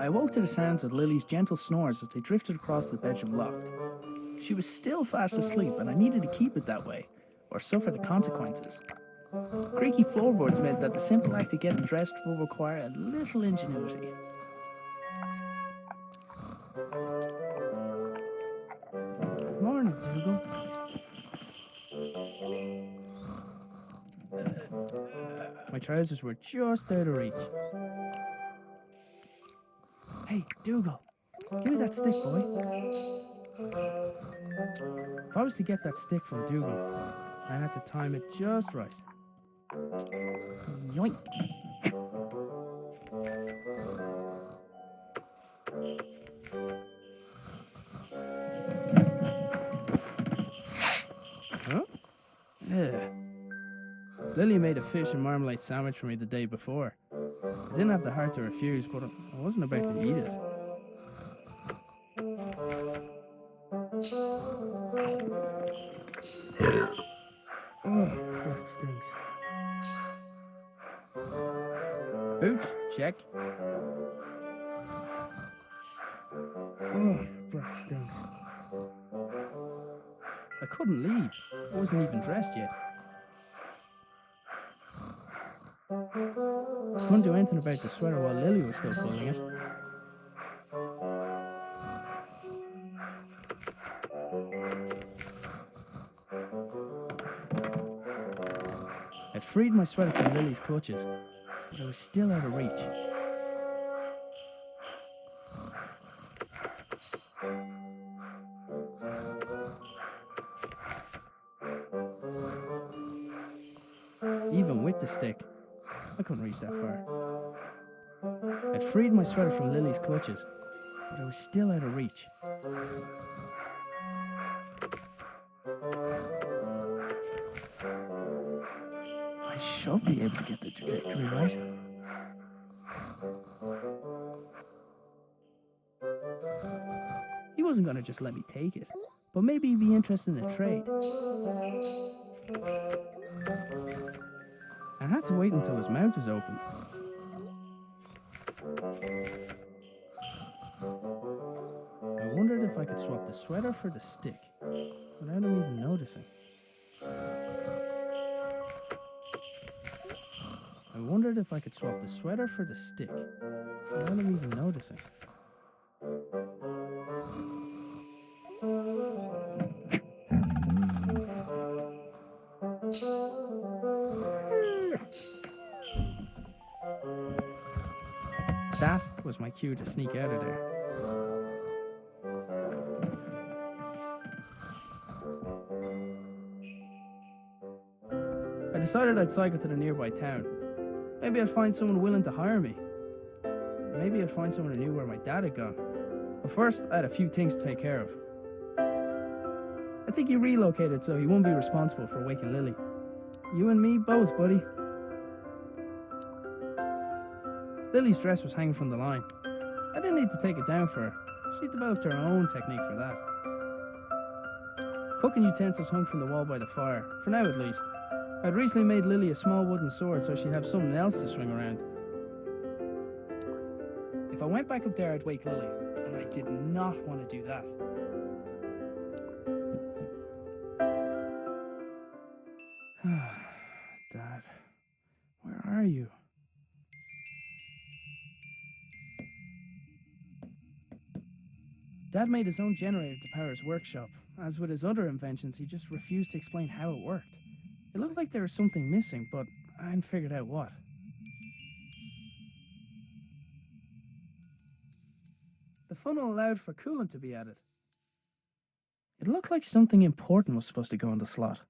I awoke to the sounds of Lily's gentle snores as they drifted across the bedroom loft. She was still fast asleep, and I needed to keep it that way, or suffer the consequences. Creaky floorboards meant that the simple act of getting dressed will require a little ingenuity. Morning, Dougal. My trousers were just out of reach. Hey, Dougal, give me that stick, boy. If I was to get that stick from Dougal, I had to time it just right. Yoink. Huh? Yeah. Lily made a fish and marmalade sandwich for me the day before. I didn't have the heart to refuse, but I wasn't about to eat it. Oh, that stinks. Boots, check. Oh, breath stinks. I couldn't leave. I wasn't even dressed yet. I couldn't do anything about the sweater while Lily was still pulling it. I'd freed my sweater from Lily's clutches, but I was still out of reach. Even with the stick, I couldn't reach that far. I'd freed my sweater from Lily's clutches, but I was still out of reach. I should be able to get the trajectory right. He wasn't going to just let me take it, but maybe he'd be interested in a trade. I had to wait until his mouth was open. I wondered if I could swap the sweater for the stick, without him even noticing. I wondered if I could swap the sweater for the stick, without him even noticing. That was my cue to sneak out of there. I decided I'd cycle to the nearby town. Maybe I'd find someone willing to hire me. Maybe I'd find someone who knew where my dad had gone. But first, I had a few things to take care of. I think he relocated so he won't be responsible for waking Lily. You and me both, buddy. Lily's dress was hanging from the line. I didn't need to take it down for her. She developed her own technique for that. Cooking utensils hung from the wall by the fire, for now at least. I'd recently made Lily a small wooden sword so she'd have something else to swing around. If I went back up there, I'd wake Lily, and I did not want to do that. Dad, where are you? Dad made his own generator to power his workshop. As with his other inventions, he just refused to explain how it worked. It looked like there was something missing, but I hadn't figured out what. The funnel allowed for coolant to be added. It looked like something important was supposed to go in the slot.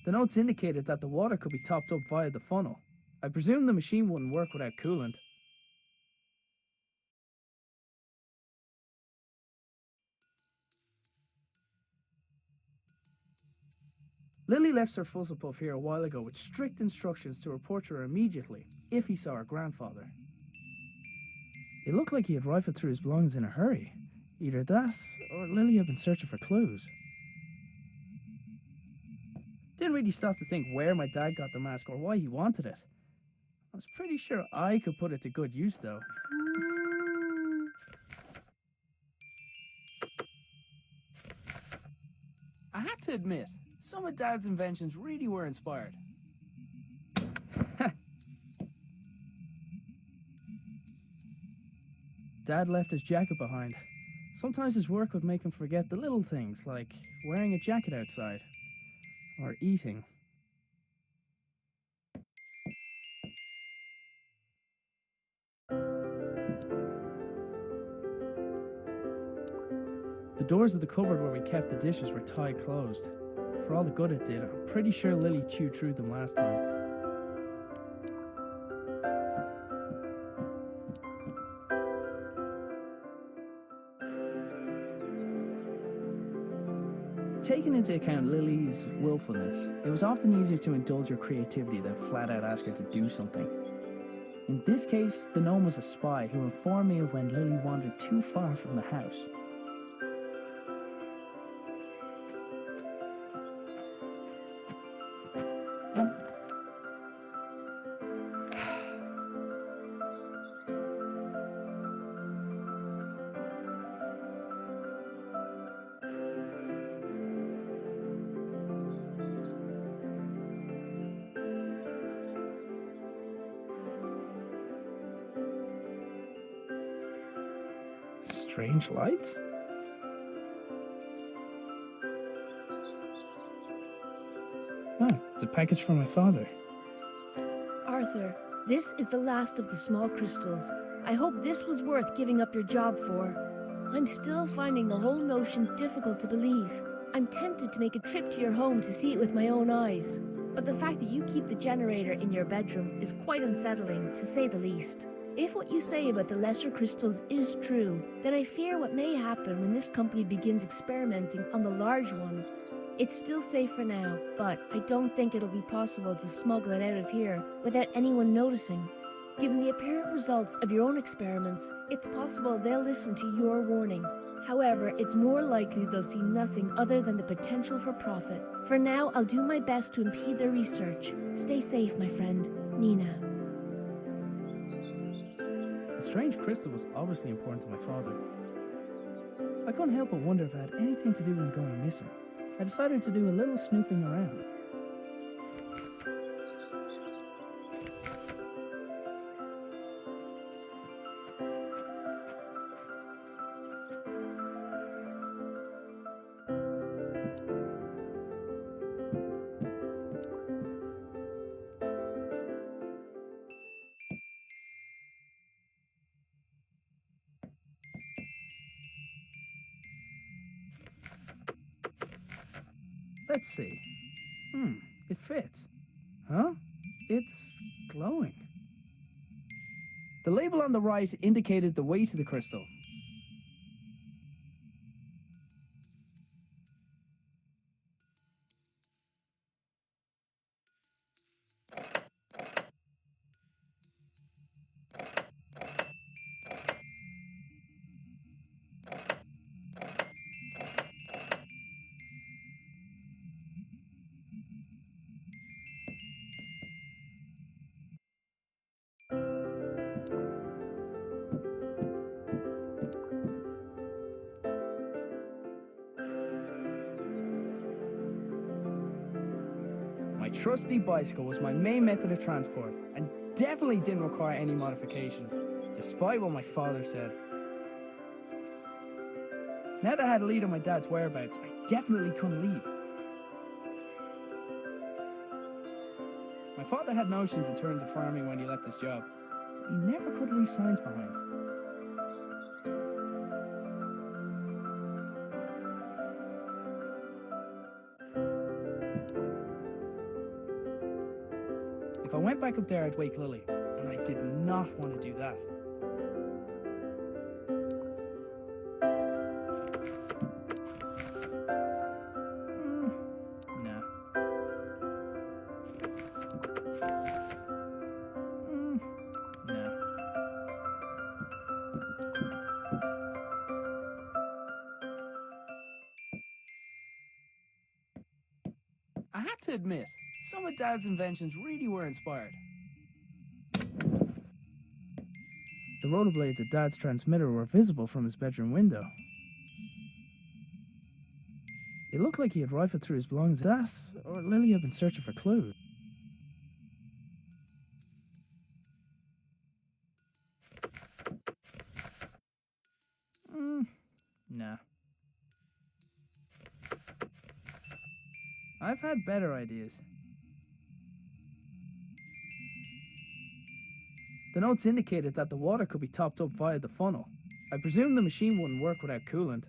The notes indicated that the water could be topped up via the funnel. I presumed the machine wouldn't work without coolant. Lily left Sir Fuzzlepuff here a while ago with strict instructions to report to her immediately if he saw her grandfather. It looked like he had rifled through his belongings in a hurry. Either that, or Lily had been searching for clues. Didn't really stop to think where my dad got the mask or why he wanted it. I was pretty sure I could put it to good use, though. I had to admit, some of Dad's inventions really were inspired. Dad left his jacket behind. Sometimes his work would make him forget the little things, like wearing a jacket outside, or eating. The doors of the cupboard where we kept the dishes were tied closed. For all the good it did, I'm pretty sure Lily chewed through them last time. Taking into account Lily's willfulness, it was often easier to indulge her creativity than flat out ask her to do something. In this case, the gnome was a spy who informed me of when Lily wandered too far from the house. Strange lights? Oh, it's a package from my father. Arthur, this is the last of the small crystals. I hope this was worth giving up your job for. I'm still finding the whole notion difficult to believe. I'm tempted to make a trip to your home to see it with my own eyes. But the fact that you keep the generator in your bedroom is quite unsettling, to say the least. If what you say about the lesser crystals is true, then I fear what may happen when this company begins experimenting on the large one. It's still safe for now, but I don't think it'll be possible to smuggle it out of here without anyone noticing. Given the apparent results of your own experiments, it's possible they'll listen to your warning. However, it's more likely they'll see nothing other than the potential for profit. For now, I'll do my best to impede their research. Stay safe, my friend. Nina. The strange crystal was obviously important to my father. I couldn't help but wonder if it had anything to do with him going missing. I decided to do a little snooping around. Let's see. It fits. Huh? It's glowing. The label on the right indicated the weight of the crystal. My trusty bicycle was my main method of transport and definitely didn't require any modifications, despite what my father said. Now that I had a lead on my dad's whereabouts, I definitely couldn't leave. My father had notions to turn to farming when he left his job. He never could leave signs behind. If I went back up there, I'd wake Lily, and I did not want to do that. Nah. Nah. I had to admit, some of Dad's inventions really were inspired. The rotor blades of Dad's transmitter were visible from his bedroom window. It looked like he had rifled through his belongings. That, or Lily had been searching for clues. Nah. I've had better ideas. The notes indicated that the water could be topped up via the funnel. I presume the machine wouldn't work without coolant.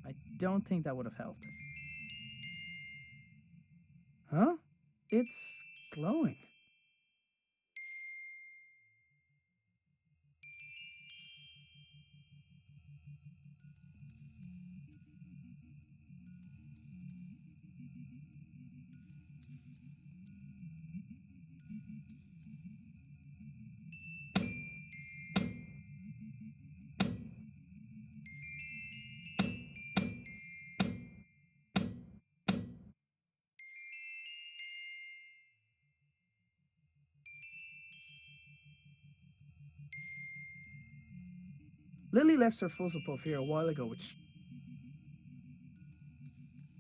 I don't think that would have helped. Huh? It's glowing. Lily left Sir Fuzzlepuff here a while ago,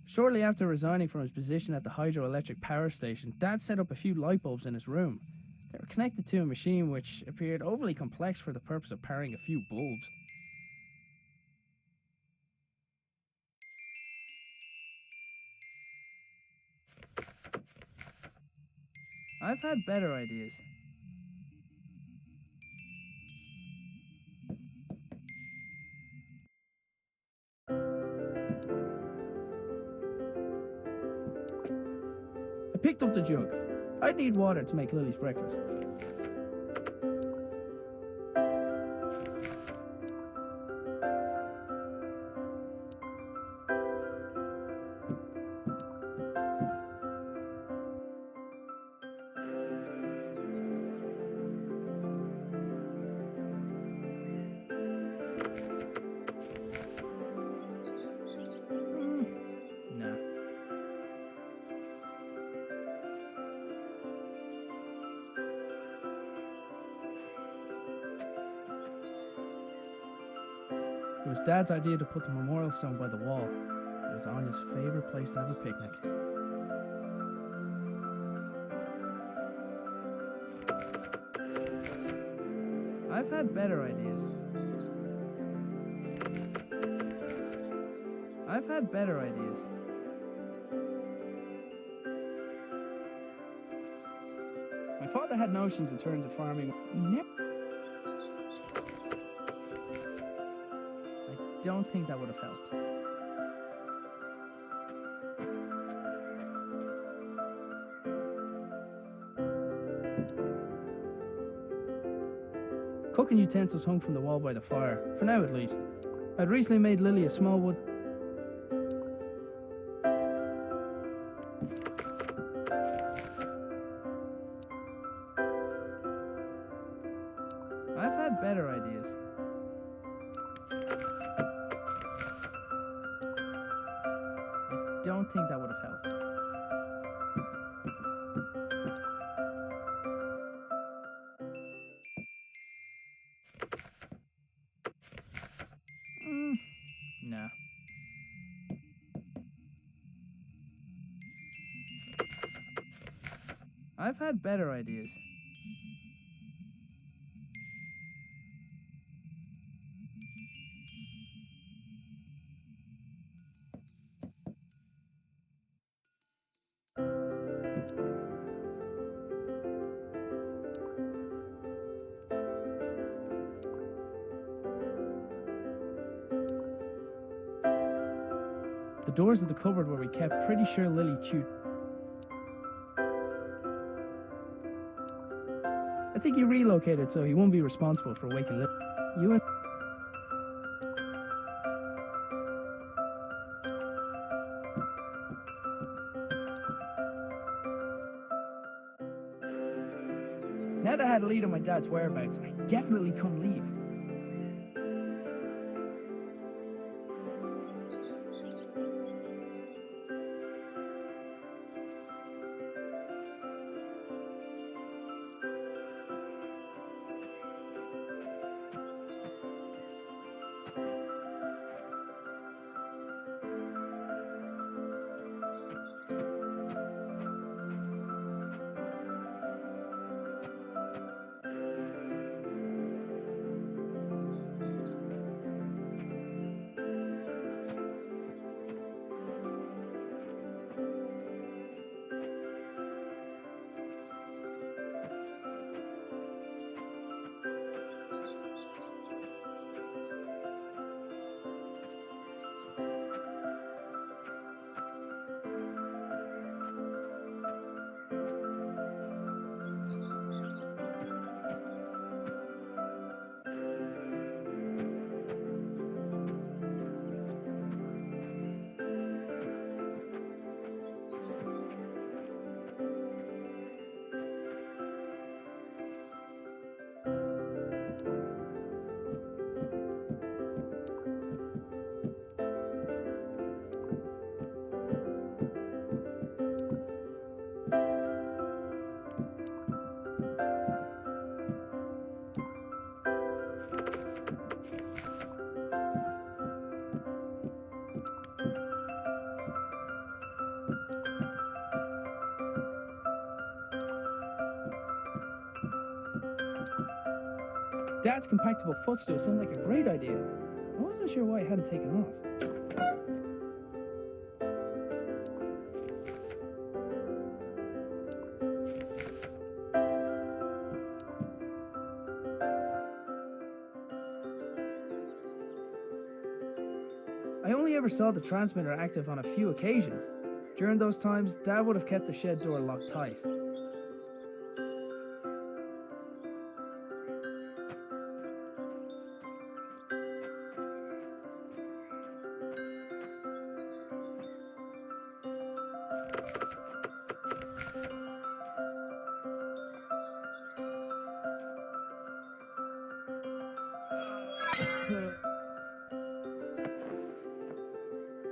Shortly after resigning from his position at the hydroelectric power station, Dad set up a few light bulbs in his room. They were connected to a machine which appeared overly complex for the purpose of powering a few bulbs. I've had better ideas. I picked up the jug. I'd need water to make Lily's breakfast. Nah. It was Dad's idea to put the memorial stone by the wall. It was Anya's favourite place to have a picnic. I've had better ideas. I've had better ideas. My father had notions in terms of farming. I don't think that would have helped. Cooking utensils hung from the wall by the fire, for now at least. I'd recently made Lily a small wood. I've had better ideas. I don't think that would have helped. Nah. I've had better ideas. The doors of the cupboard where we kept pretty sure Lily chewed. I think he relocated so he won't be responsible for waking Little. You and now that I had a lead on my dad's whereabouts, I definitely couldn't leave. Dad's compactable footstool seemed like a great idea. I wasn't sure why it hadn't taken off. I only ever saw the transmitter active on a few occasions. During those times, Dad would have kept the shed door locked tight.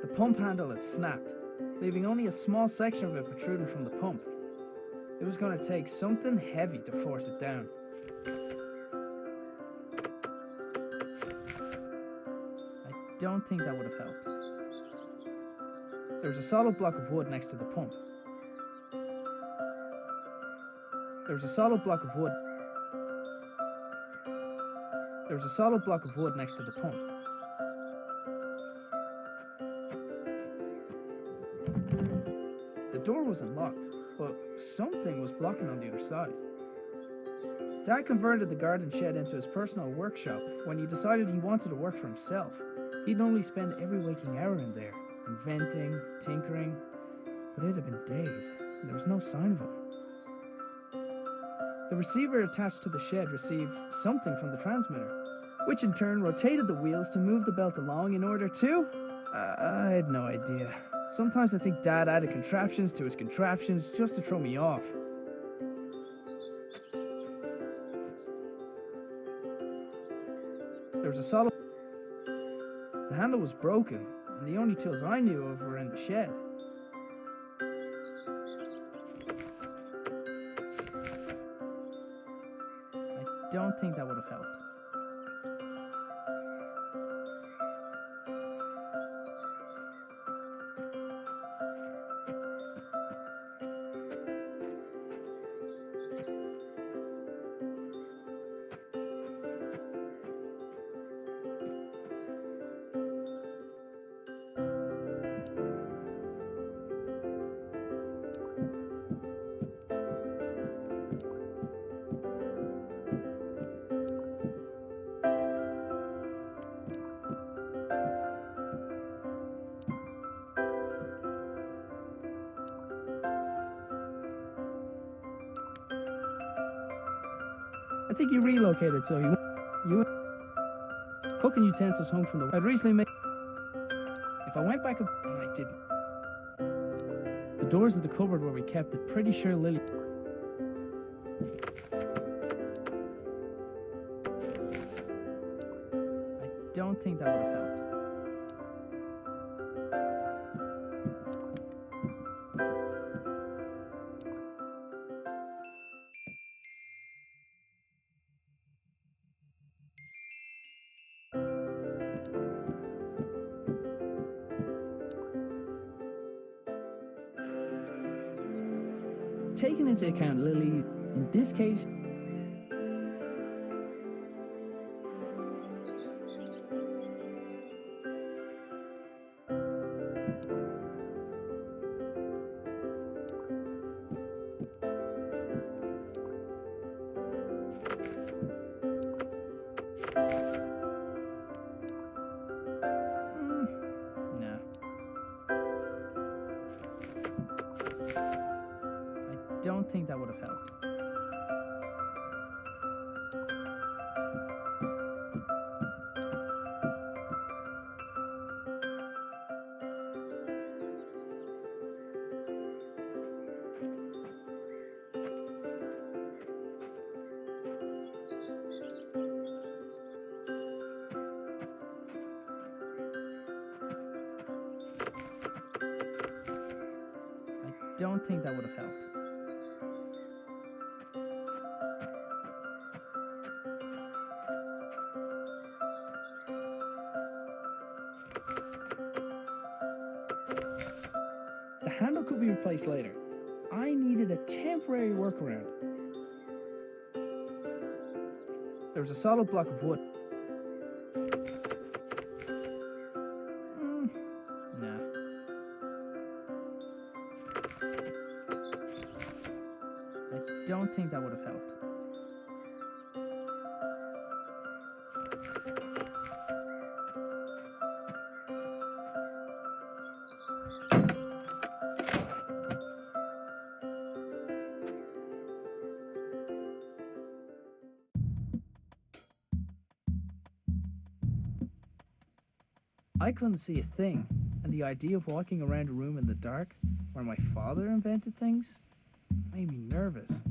The pump handle had snapped, leaving only a small section of it protruding from the pump. It was going to take something heavy to force it down. I don't think that would have helped. There was a solid block of wood next to the pump. There was a solid block of wood next to the pump. The door wasn't locked, but something was blocking on the other side. Dad converted the garden shed into his personal workshop when he decided he wanted to work for himself. He'd normally spend every waking hour in there, inventing, tinkering, but it had been days, and there was no sign of him. The receiver attached to the shed received something from the transmitter, which in turn rotated the wheels to move the belt along in order to... I had no idea. Sometimes I think Dad added contraptions to his contraptions just to throw me off. There was a solid... The handle was broken, and the only tools I knew of were in the shed. I don't think that would have helped. I think he relocated so he you cooking utensils home from the. I'd recently made. If I went back up, and I didn't. The doors of the cupboard where we kept it. Pretty sure Lily. I don't think that would have helped. Taking into account Lily, in this case, no. I don't think that would have helped. I don't think that would have helped. The handle could be replaced later. I needed a temporary workaround. There was a solid block of wood. No. I don't think that would have helped. I couldn't see a thing, and the idea of walking around a room in the dark where my father invented things made me nervous.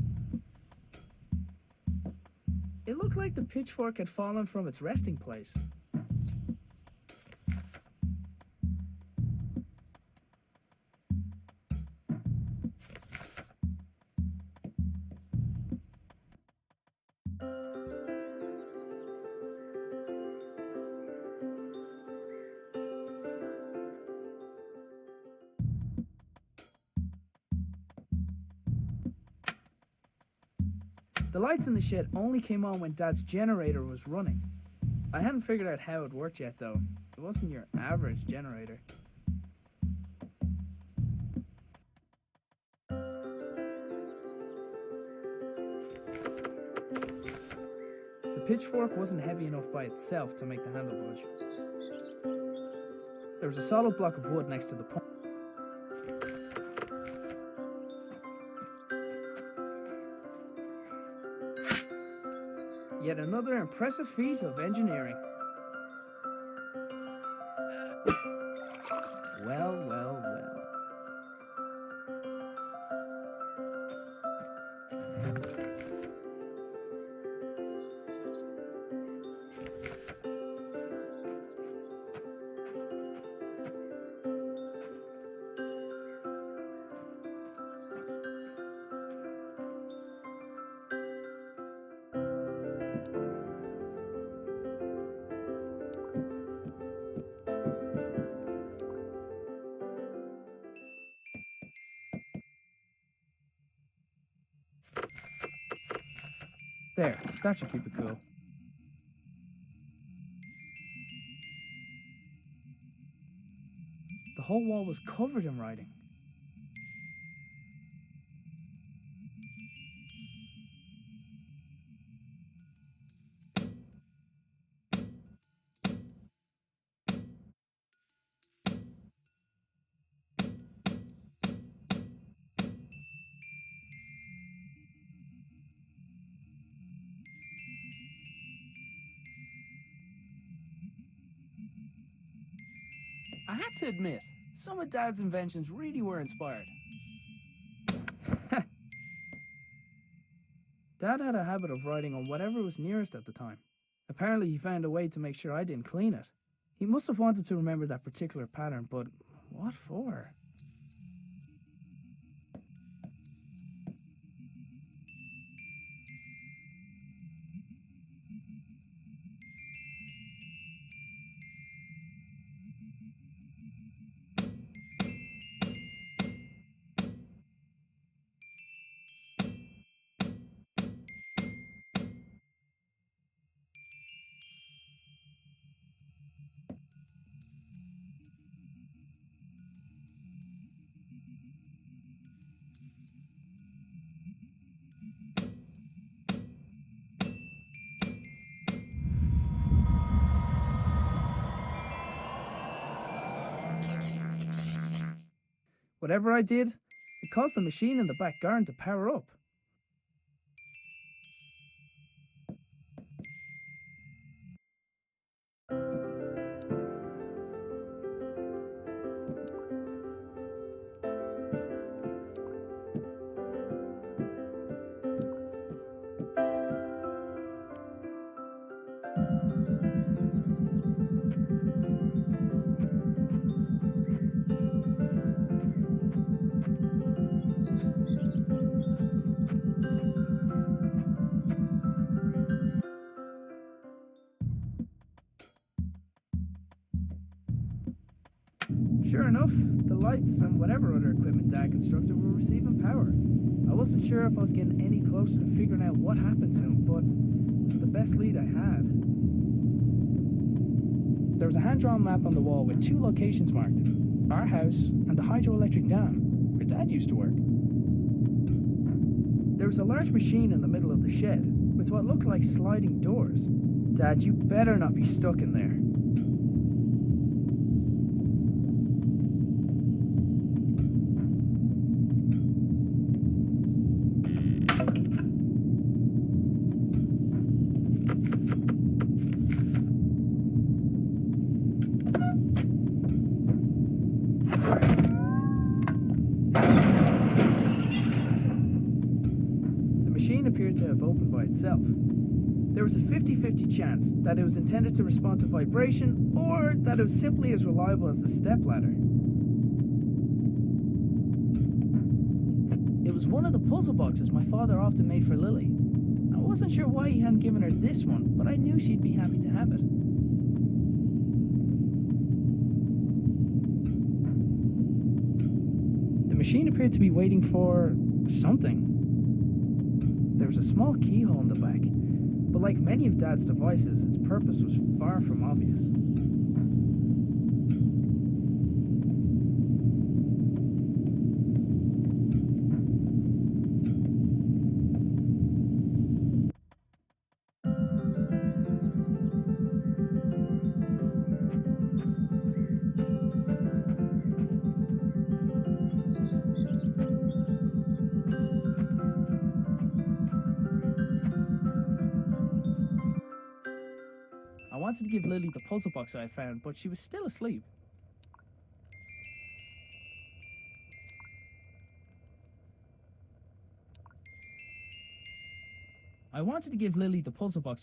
It looked like the pitchfork had fallen from its resting place. The lights in the shed only came on when Dad's generator was running. I hadn't figured out how it worked yet though. It wasn't your average generator. The pitchfork wasn't heavy enough by itself to make the handle budge. There was a solid block of wood next to the pump. Yet another impressive feat of engineering. Well, well, well. There, that should keep it cool. The whole wall was covered in writing. I had to admit, some of Dad's inventions really were inspired. Dad had a habit of writing on whatever was nearest at the time. Apparently he found a way to make sure I didn't clean it. He must have wanted to remember that particular pattern, but what for? Whatever I did, it caused the machine in the back garden to power up. Sure enough, the lights and whatever other equipment Dad constructed were receiving power. I wasn't sure if I was getting any closer to figuring out what happened to him, but it was the best lead I had. There was a hand-drawn map on the wall with 2 locations marked: our house and the hydroelectric dam, where Dad used to work. There was a large machine in the middle of the shed, with what looked like sliding doors. Dad, you better not be stuck in there. Appeared to have opened by itself. There was a 50-50 chance that it was intended to respond to vibration, or that it was simply as reliable as the stepladder. It was one of the puzzle boxes my father often made for Lily. I wasn't sure why he hadn't given her this one, but I knew she'd be happy to have it. The machine appeared to be waiting for something. There was a small keyhole in the back, but like many of Dad's devices, its purpose was far from obvious. I wanted to give Lily the puzzle box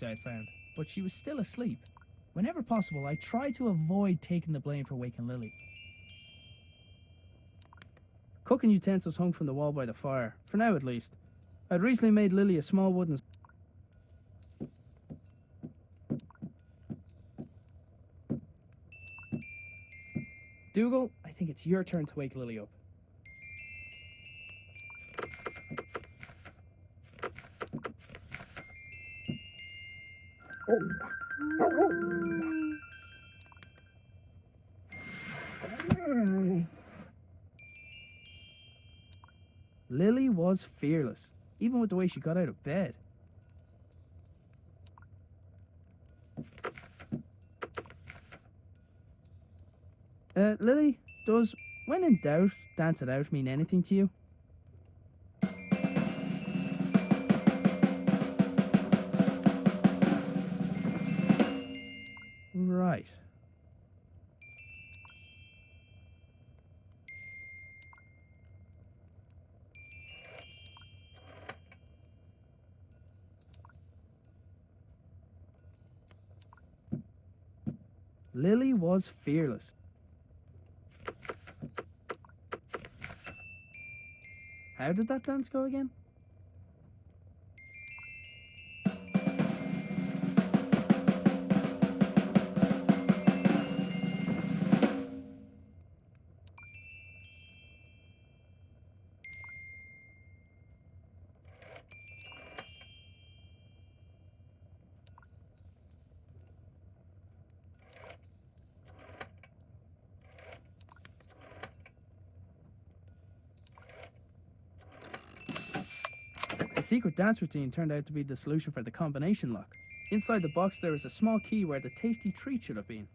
I had found, but she was still asleep. Whenever possible, I tried to avoid taking the blame for waking Lily. Cooking utensils hung from the wall by the fire, for now at least. I'd recently made Lily a small wooden... Dougal, I think it's your turn to wake Lily up. Lily was fearless, even with the way she got out of bed. Lily, does "when in doubt, dance it out" mean anything to you? Right. Lily was fearless. How did that dance go again? The secret dance routine turned out to be the solution for the combination lock. Inside the box there was a small key where the tasty treat should have been.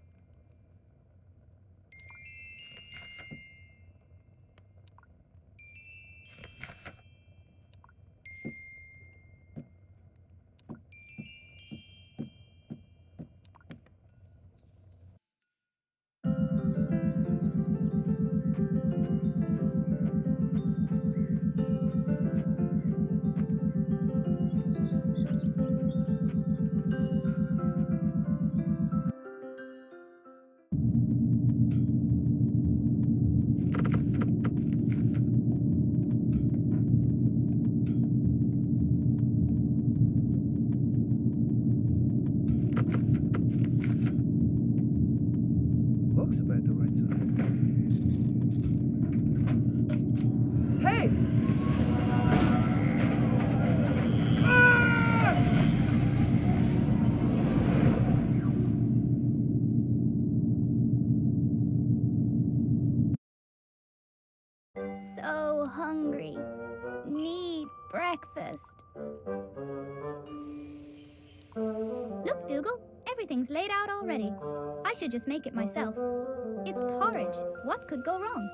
Looks about the right size. Hey! So hungry. Need breakfast. Look, Dougal, everything's laid out already. I should just make it myself. It's porridge. What could go wrong?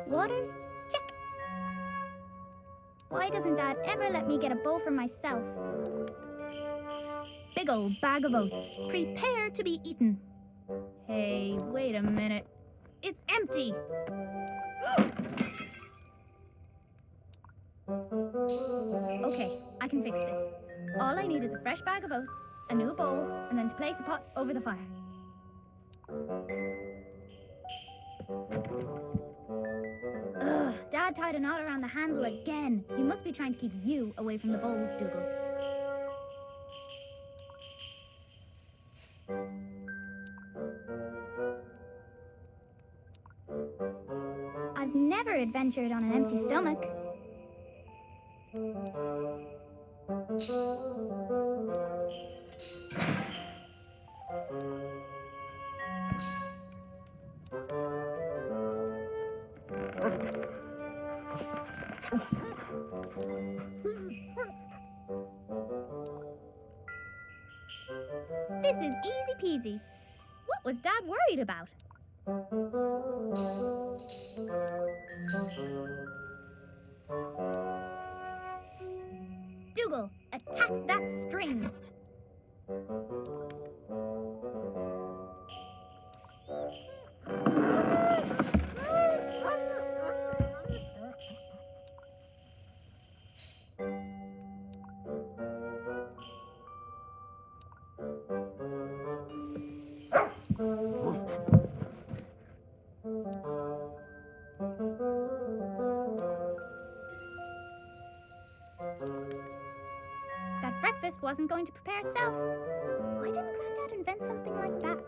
Water? Check. Why doesn't Dad ever let me get a bowl for myself? Big old bag of oats. Prepare to be eaten. Hey, wait a minute. It's empty. Okay, I can fix this. All I need is a fresh bag of oats, a new bowl, and then to place a pot over the fire. Ugh, Dad tied a knot around the handle again. He must be trying to keep you away from the bowls, Dougal. I've never adventured on an empty stomach. This is easy peasy. What was Dad worried about? Dougal, attack that string. That breakfast wasn't going to prepare itself. Why didn't Granddad invent something like that?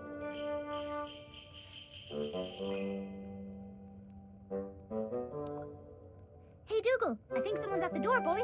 Hey, Dougal, I think someone's at the door, boy.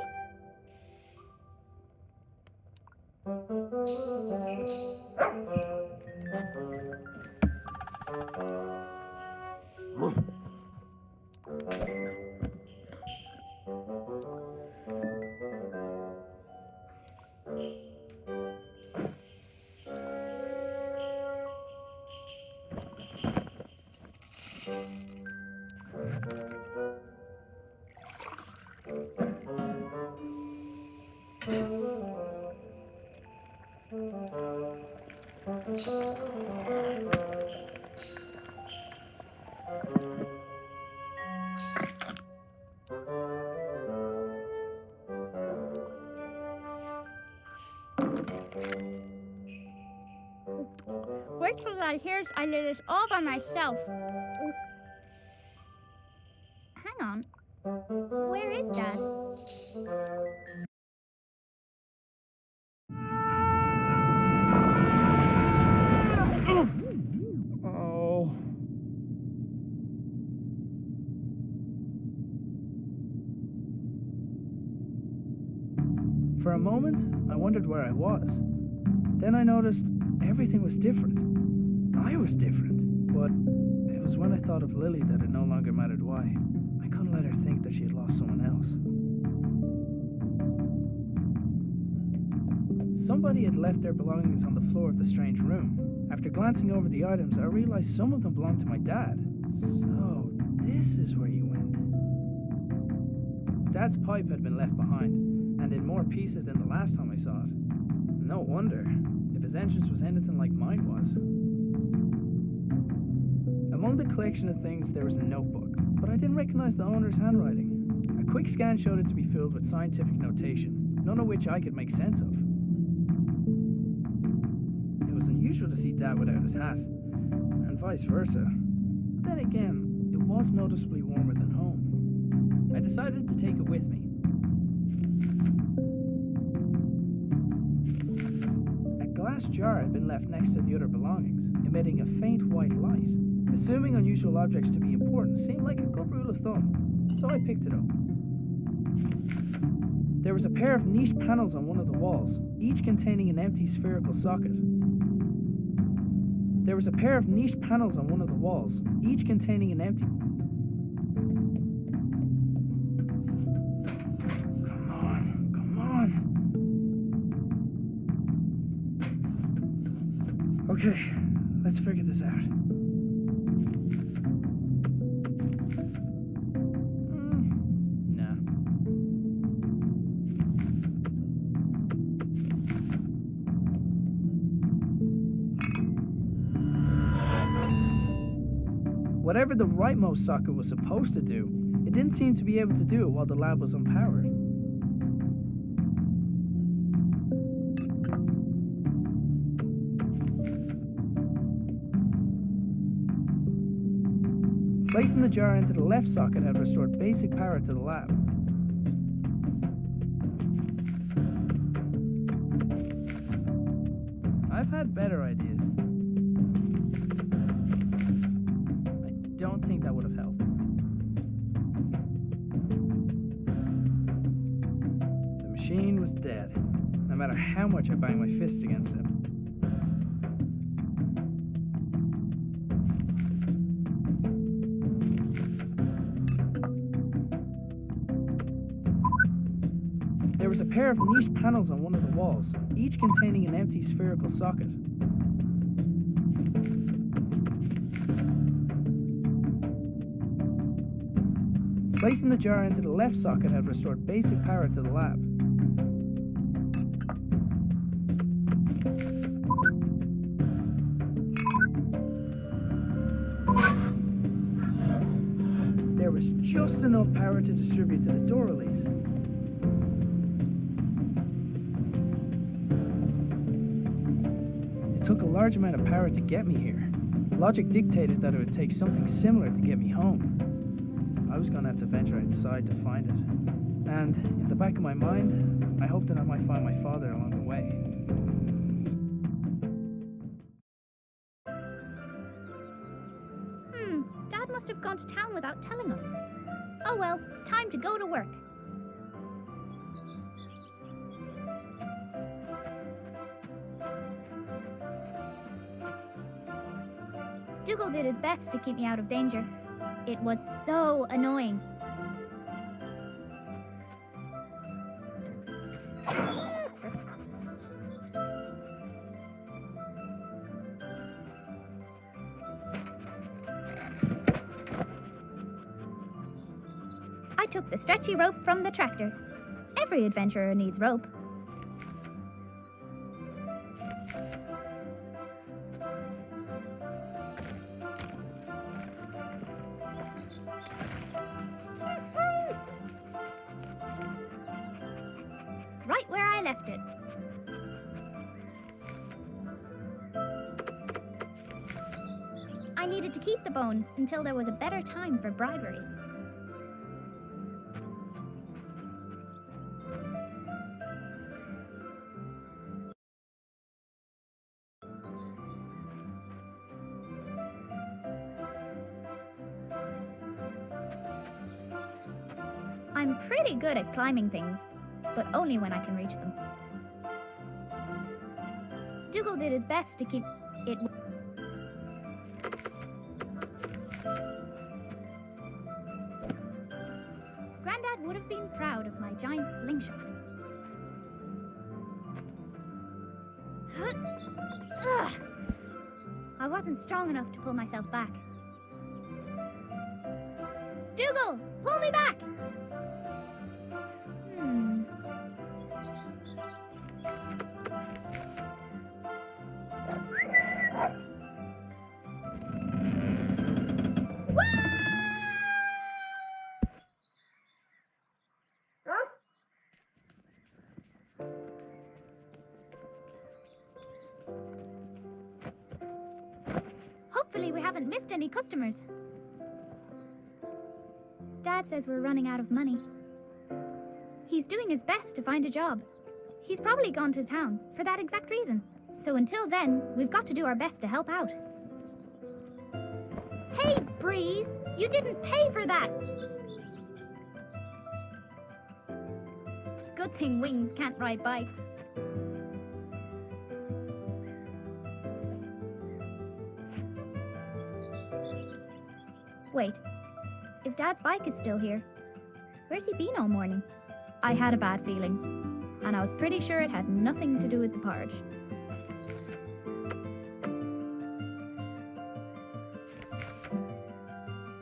Wait till Dad hears I did this all by myself. Hang on. Where is Dad? Oh. For a moment, I wondered where I was. Then I noticed everything was different. I was different. But it was when I thought of Lily that it no longer mattered why. I couldn't let her think that she had lost someone else. Somebody had left their belongings on the floor of the strange room. After glancing over the items, I realized some of them belonged to my dad. So, this is where you went. Dad's pipe had been left behind, and in more pieces than the last time I saw it. No wonder, if his entrance was anything like mine was. Among the collection of things, there was a notebook, but I didn't recognize the owner's handwriting. A quick scan showed it to be filled with scientific notation, none of which I could make sense of. It was unusual to see Dad without his hat, and vice versa. But then again, it was noticeably warmer than home. I decided to take it with me. A glass jar had been left next to the other belongings, emitting a faint white light. Assuming unusual objects to be important seemed like a good rule of thumb, so I picked it up. There was a pair of niche panels on one of the walls, each containing an empty spherical socket. There was a pair of niche panels on one of the walls, each containing an empty... Come on. Okay, let's figure this out. Nah. Whatever the rightmost socket was supposed to do, it didn't seem to be able to do it while the lab was unpowered. Placing the jar into the left socket had restored basic power to the lab. I've had better ideas. I don't think that would have helped. The machine was dead, no matter how much I banged my fists against it. There was a pair of niche panels on one of the walls, each containing an empty spherical socket. Placing the jar into the left socket had restored basic power to the lab. There was just enough power to distribute to the door release. It took a large amount of power to get me here. Logic dictated that it would take something similar to get me home. I was going to have to venture outside to find it. And in the back of my mind, I hoped that I might find my father along the way. Dad must have gone to town without telling us. Oh well, time to go to work. Dougal did his best to keep me out of danger. It was so annoying. I took the stretchy rope from the tractor. Every adventurer needs rope. Right where I left it. keep the bone until there was a better time for bribery. I'm pretty good at climbing things, but only when I can reach them. Dougal did his best to keep it. Grandad would have been proud of my giant slingshot. Ugh. I wasn't strong enough to pull myself back. Dougal, pull me back! Hopefully we haven't missed any customers. Dad says we're running out of money. He's doing his best to find a job. He's probably gone to town for that exact reason. So until then, we've got to do our best to help out. Hey, Breeze! You didn't pay for that! Good thing Wings can't ride bikes. Wait, if Dad's bike is still here, where's he been all morning? I had a bad feeling, and I was pretty sure it had nothing to do with the porridge.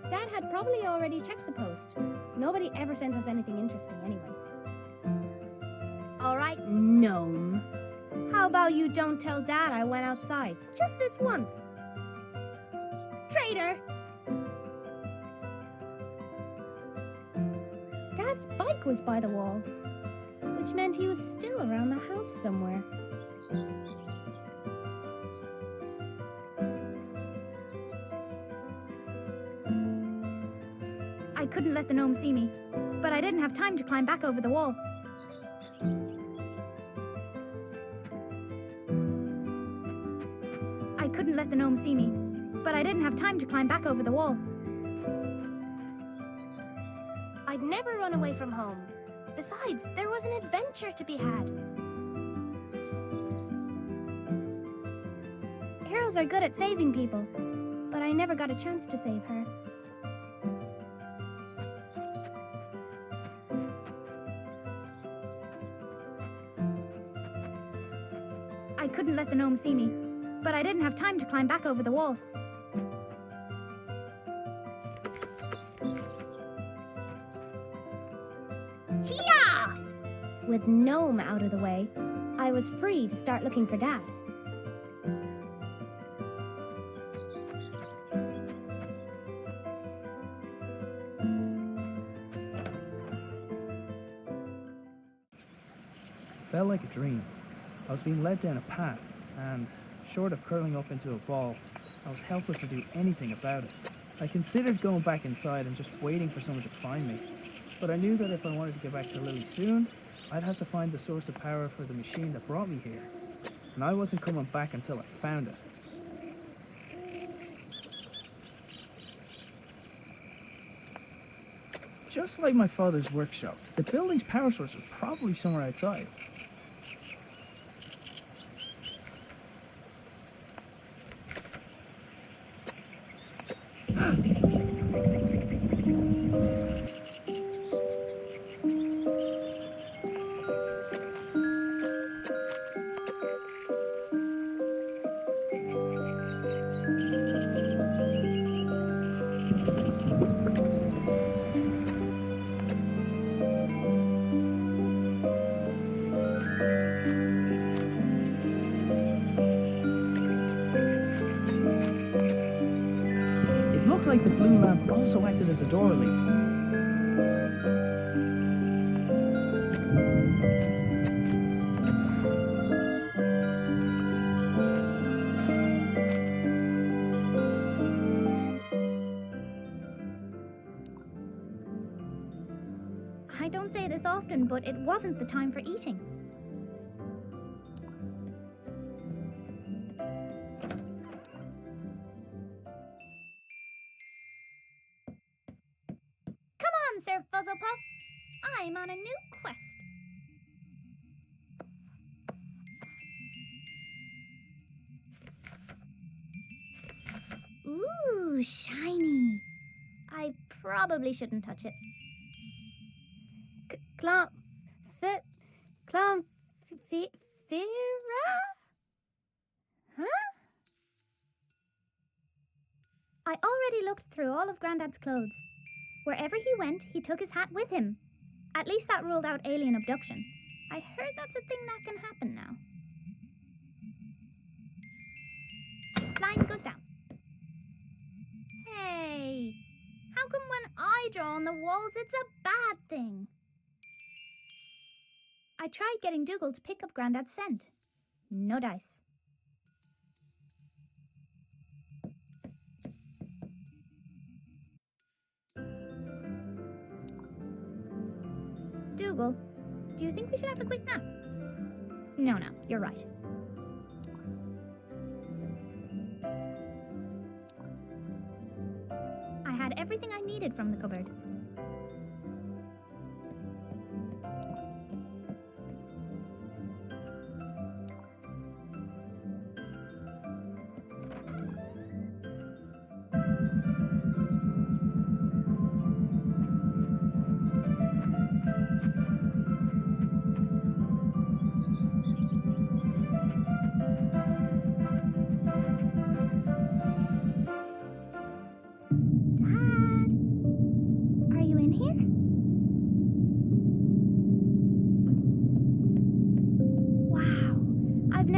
Dad had probably already checked the post. Nobody ever sent us anything interesting anyway. All right, gnome. How about you don't tell Dad I went outside, just this once? Traitor! Dad's bike was by the wall, which meant he was still around the house somewhere. I couldn't let the gnome see me, but I didn't have time to climb back over the wall. I couldn't let the gnome see me, but I didn't have time to climb back over the wall. I'd never run away from home. Besides, there was an adventure to be had. Heroes are good at saving people, but I never got a chance to save her. I couldn't let the gnome see me, but I didn't have time to climb back over the wall. With Gnome out of the way, I was free to start looking for Dad. It felt like a dream. I was being led down a path, and short of curling up into a ball, I was helpless to do anything about it. I considered going back inside and just waiting for someone to find me, but I knew that if I wanted to get back to Lily soon, I'd have to find the source of power for the machine that brought me here, and I wasn't coming back until I found it. Just like my father's workshop, the building's power source was probably somewhere outside. Like the blue lamp also acted as a door release. often, but it wasn't the time for eating. Come on, Sir Fuzzlepuff. I'm on a new quest. Ooh, shiny. I probably shouldn't touch it. Fira? Huh? I already looked through all of Grandad's clothes. Wherever he went, he took his hat with him. At least that ruled out alien abduction. I heard that's a thing that can happen now. Line goes down. Hey, how come when I draw on the walls it's a bad thing? I tried getting Dougal to pick up Grandad's scent. No dice. Dougal, do you think we should have a quick nap? No, you're right. I had everything I needed from the cupboard.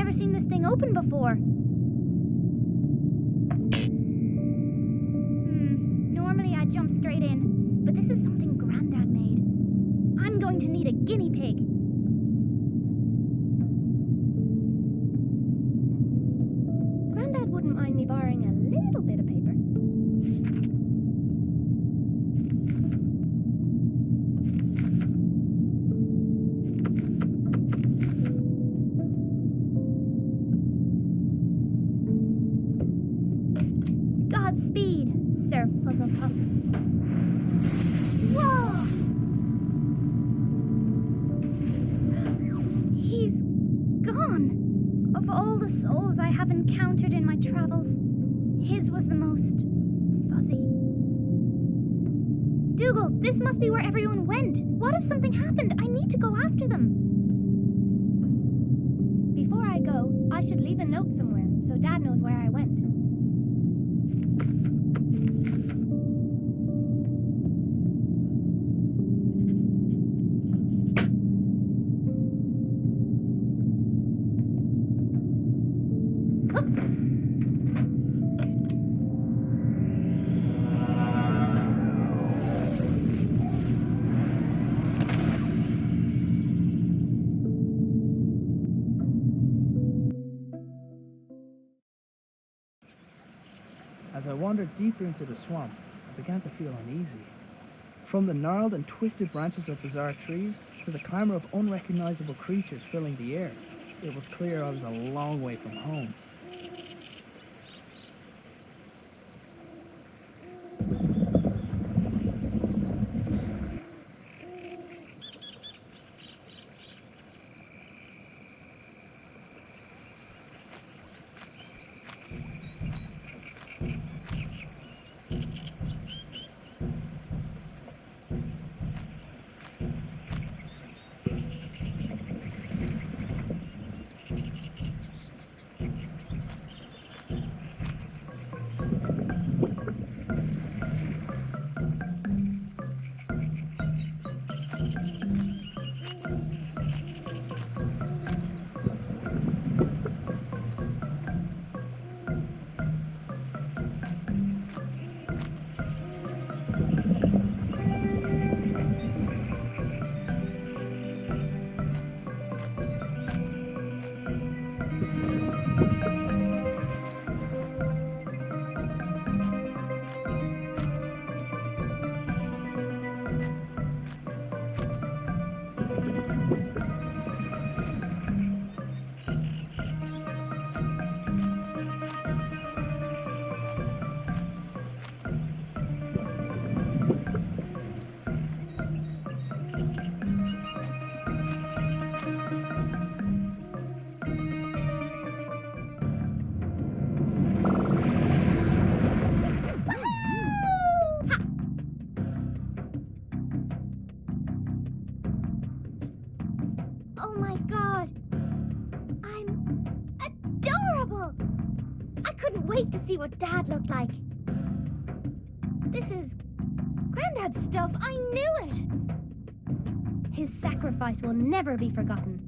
Seen this thing open before. Normally I'd jump straight in, but this is something Grandad made. I'm going to need a guinea pig. Grandad wouldn't mind me borrowing a little bit of paper. Godspeed, Sir Fuzzlepuff. Whoa! He's gone. Of all the souls I have encountered in my travels, his was the most fuzzy. Dougal, this must be where everyone went. What if something happened? I need to go after them. Before I go, I should leave a note somewhere so Dad knows where I went. As I wandered deeper into the swamp, I began to feel uneasy. From the gnarled and twisted branches of bizarre trees to the clamour of unrecognisable creatures filling the air, it was clear I was a long way from home. Oh my god. I'm adorable. I couldn't wait to see what Dad looked like. This is Granddad's stuff. I knew it. His sacrifice will never be forgotten.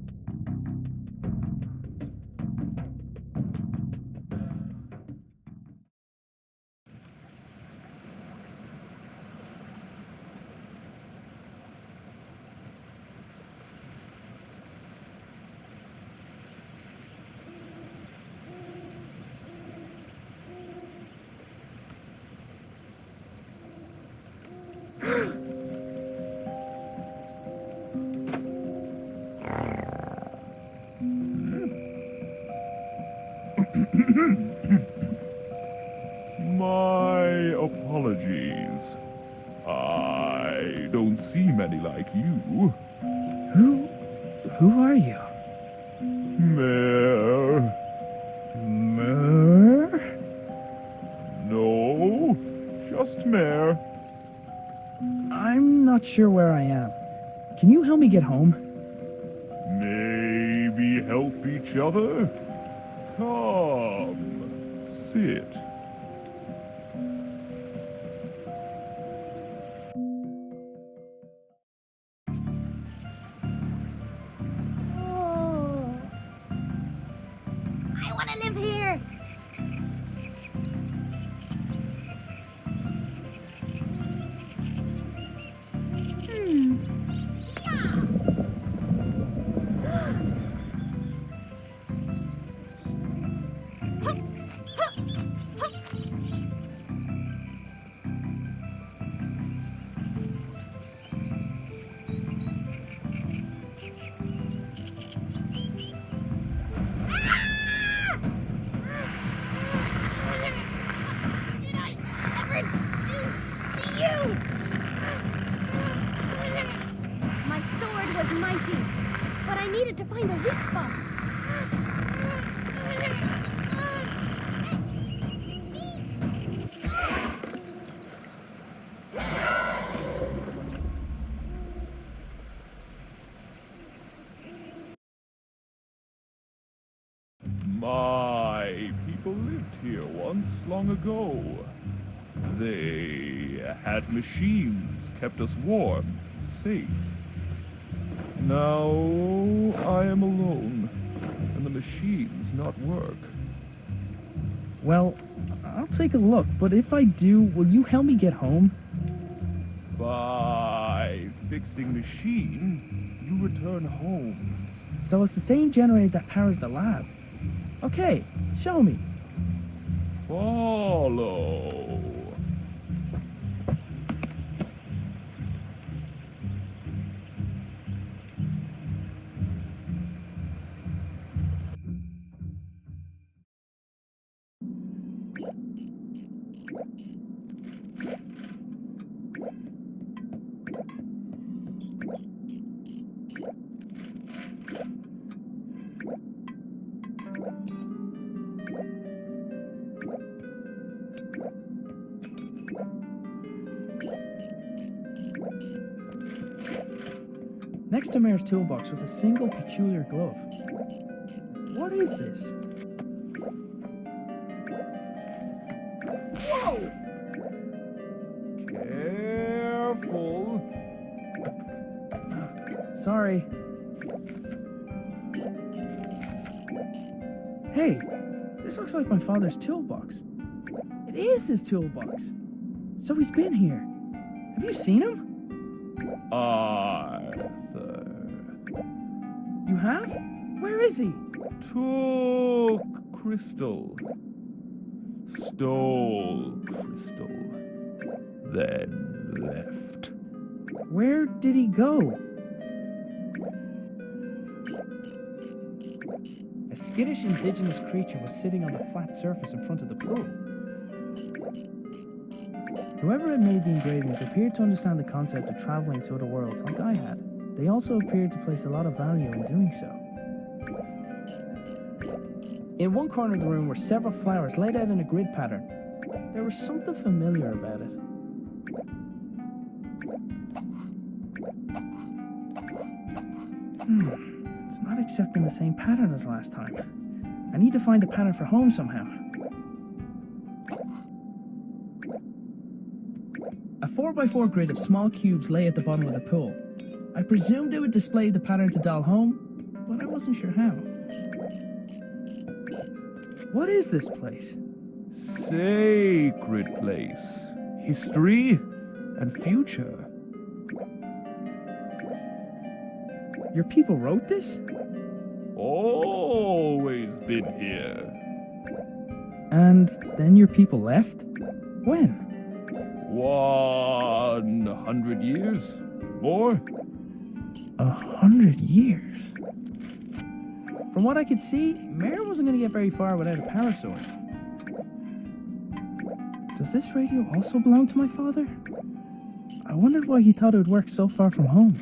My apologies. I don't see many like you. Who are you? Mare. Mer? No, just Mare. I'm not sure where I am. Can you help me get home? Maybe help each other? Come, sit. Oh. I want to live here. Did I ever do to you? My sword was mighty, but I needed to find a weak spot. My people lived here once long ago. They had machines, kept us warm, safe. Now I am alone, and the machines not work. Well, I'll take a look, but if I do, will you help me get home? By fixing machine, you return home. So it's the same generator that powers the lab. Okay, show me. Follow. Next to Mare's toolbox was a single peculiar glove. What is this? Whoa! Careful. Sorry. Hey, this looks like my father's toolbox. It is his toolbox. So he's been here. Have you seen him? Arthur You have? Where is he? took crystal, stole crystal, then left. Where did he go? A skittish indigenous creature was sitting on the flat surface in front of the pool. Whoever had made the engravings appeared to understand the concept of traveling to other worlds like I had. They also appeared to place a lot of value in doing so. In one corner of the room were several flowers laid out in a grid pattern. There was something familiar about it. It's not accepting the same pattern as last time. I need to find the pattern for home somehow. A 4x4 grid of small cubes lay at the bottom of the pool. I presumed it would display the pattern to dial home, but I wasn't sure how. What is this place? Sacred place. History and future. Your people wrote this? Always been here. And then your people left? When? 100 years? More? 100 years? From what I could see, Mare wasn't going to get very far without a power source. Does this radio also belong to my father? I wondered why he thought it would work so far from home.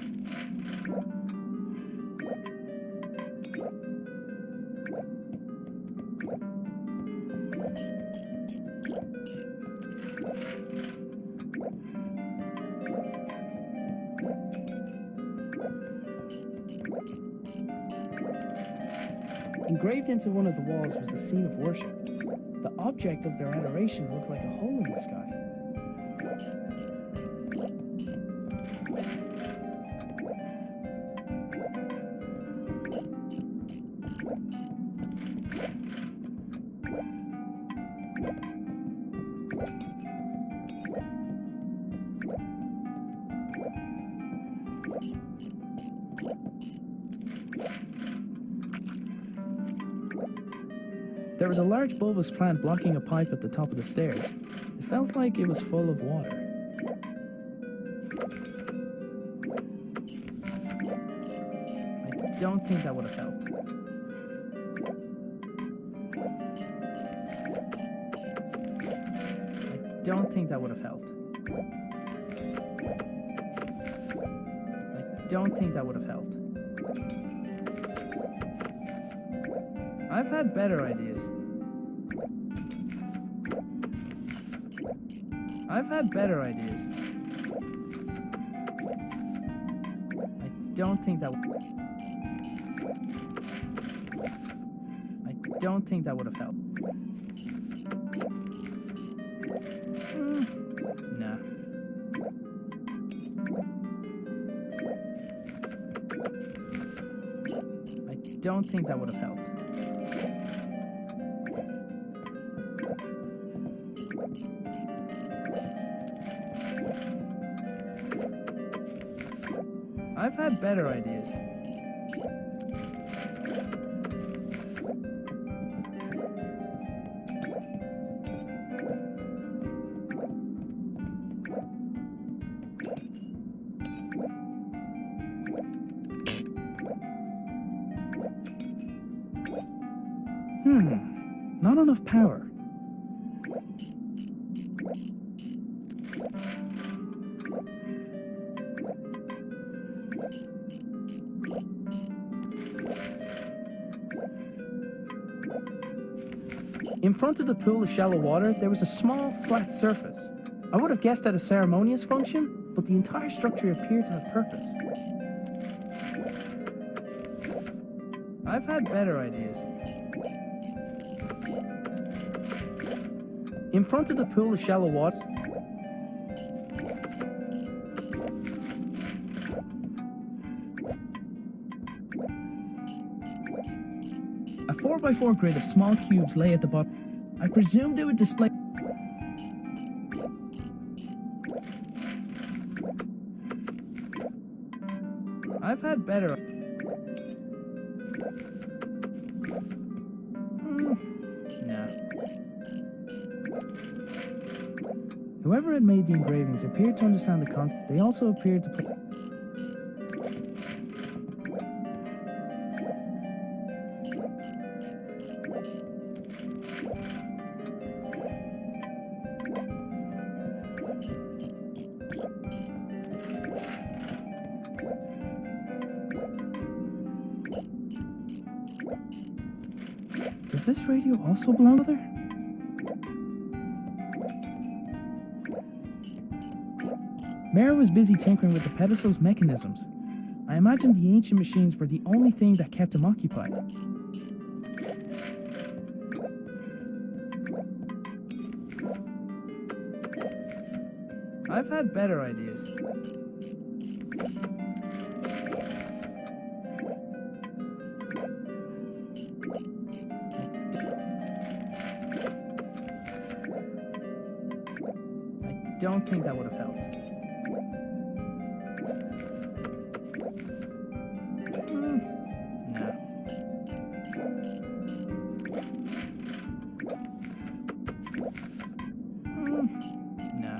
Engraved into one of the walls was the scene of worship. The object of their adoration looked like a hole in the sky. There was a large bulbous plant blocking a pipe at the top of the stairs. It felt like it was full of water. I don't think that would have helped. I don't think that would have helped. I don't think that would have helped. I've had better ideas. I've had better ideas. I don't think that. I don't think that would have helped. Nah. I don't think that would have helped. I've had better ideas. Not enough power. In front of the pool of shallow water, there was a small, flat surface. I would have guessed at a ceremonious function, but the entire structure appeared to have purpose. I've had better ideas. In front of the pool of shallow water, a 4x4 grid of small cubes lay at the bottom. I presumed it would display. I've had better. Nah. Whoever had made the engravings appeared to understand the concept. They also appeared to play. Does this radio also belong to her? Mare was busy tinkering with the pedestal's mechanisms. I imagined the ancient machines were the only thing that kept him occupied. I've had better ideas. I don't think that would have helped. No. No.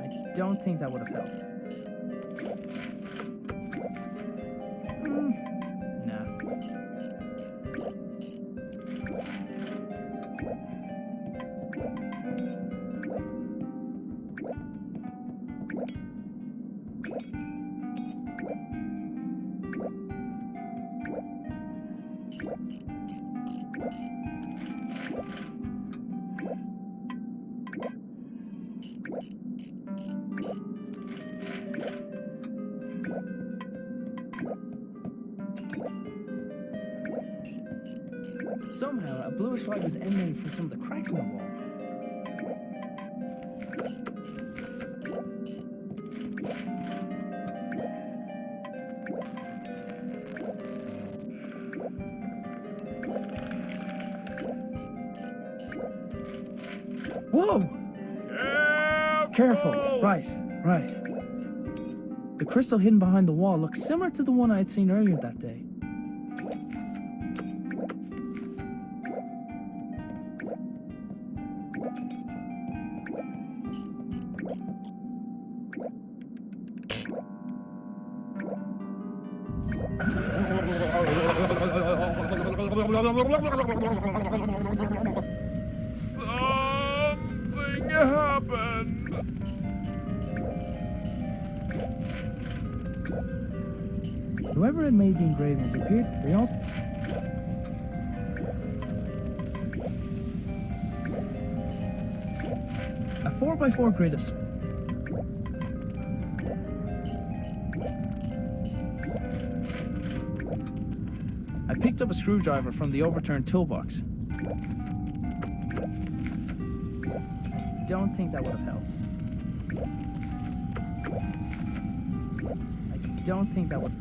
I don't think that would have helped. No. Somehow, a bluish light was emanating from some of the cracks in the wall. Whoa! Careful! Right. The crystal hidden behind the wall looks similar to the one I had seen earlier that day. Something happened. Whoever had made the engravings appeared. They also. A 4x4 grid of. I picked up a screwdriver from the overturned toolbox. Don't think that would have helped. I don't think that would.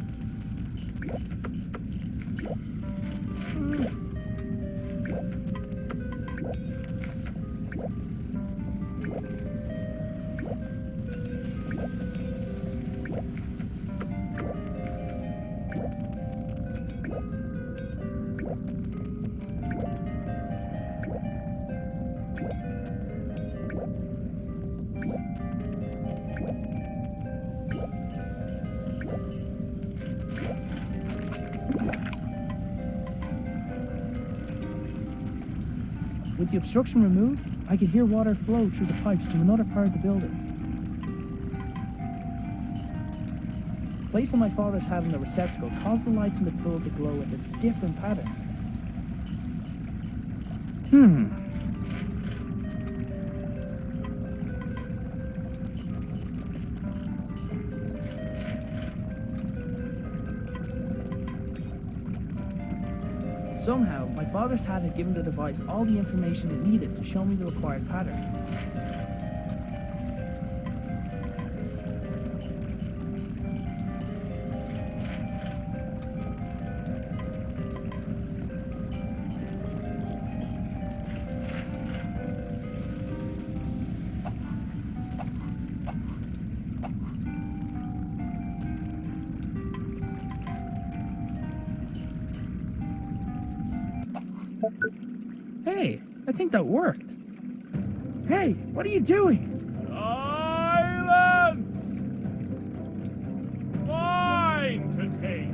With the obstruction removed, I could hear water flow through the pipes to another part of the building. Placing my father's hat in the receptacle caused the lights in the pool to glow with a different pattern. Somehow, my father's hat had given the device all the information it needed to show me the required pattern. Hey, I think that worked. Hey, what are you doing? Silence! Mine to take.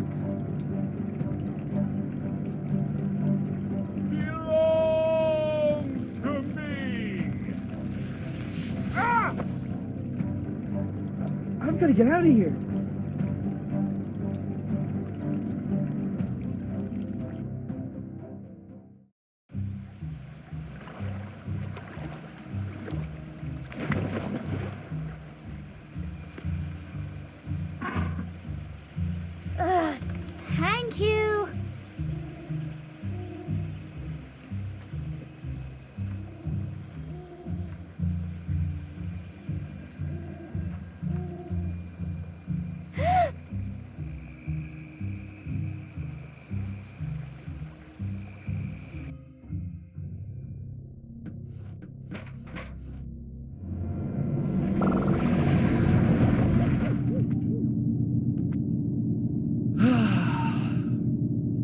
gotta get out of here. Thank you.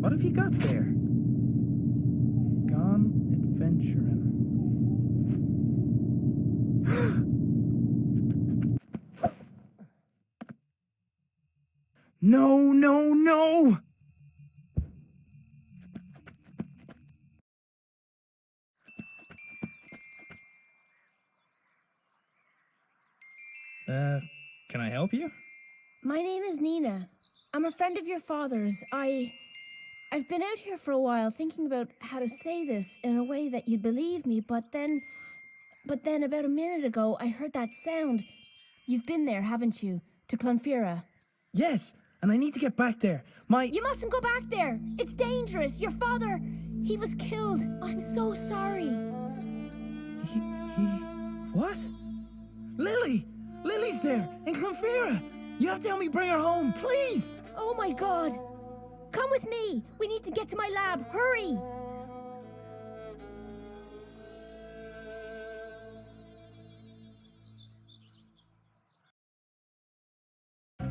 What have you got there? Gone adventuring. No, no, no! Can I help you? My name is Nina. I'm a friend of your father's. I've been out here for a while thinking about how to say this in a way that you'd believe me, but then about a minute ago I heard that sound. You've been there, haven't you? To Clonfera. Yes, and I need to get back there. You mustn't go back there. It's dangerous. Your father, he was killed. I'm so sorry. What? Lily! Lily's there, in Clonfera! You have to help me bring her home, please! Oh my God. Come with me. We need to get to my lab. Hurry.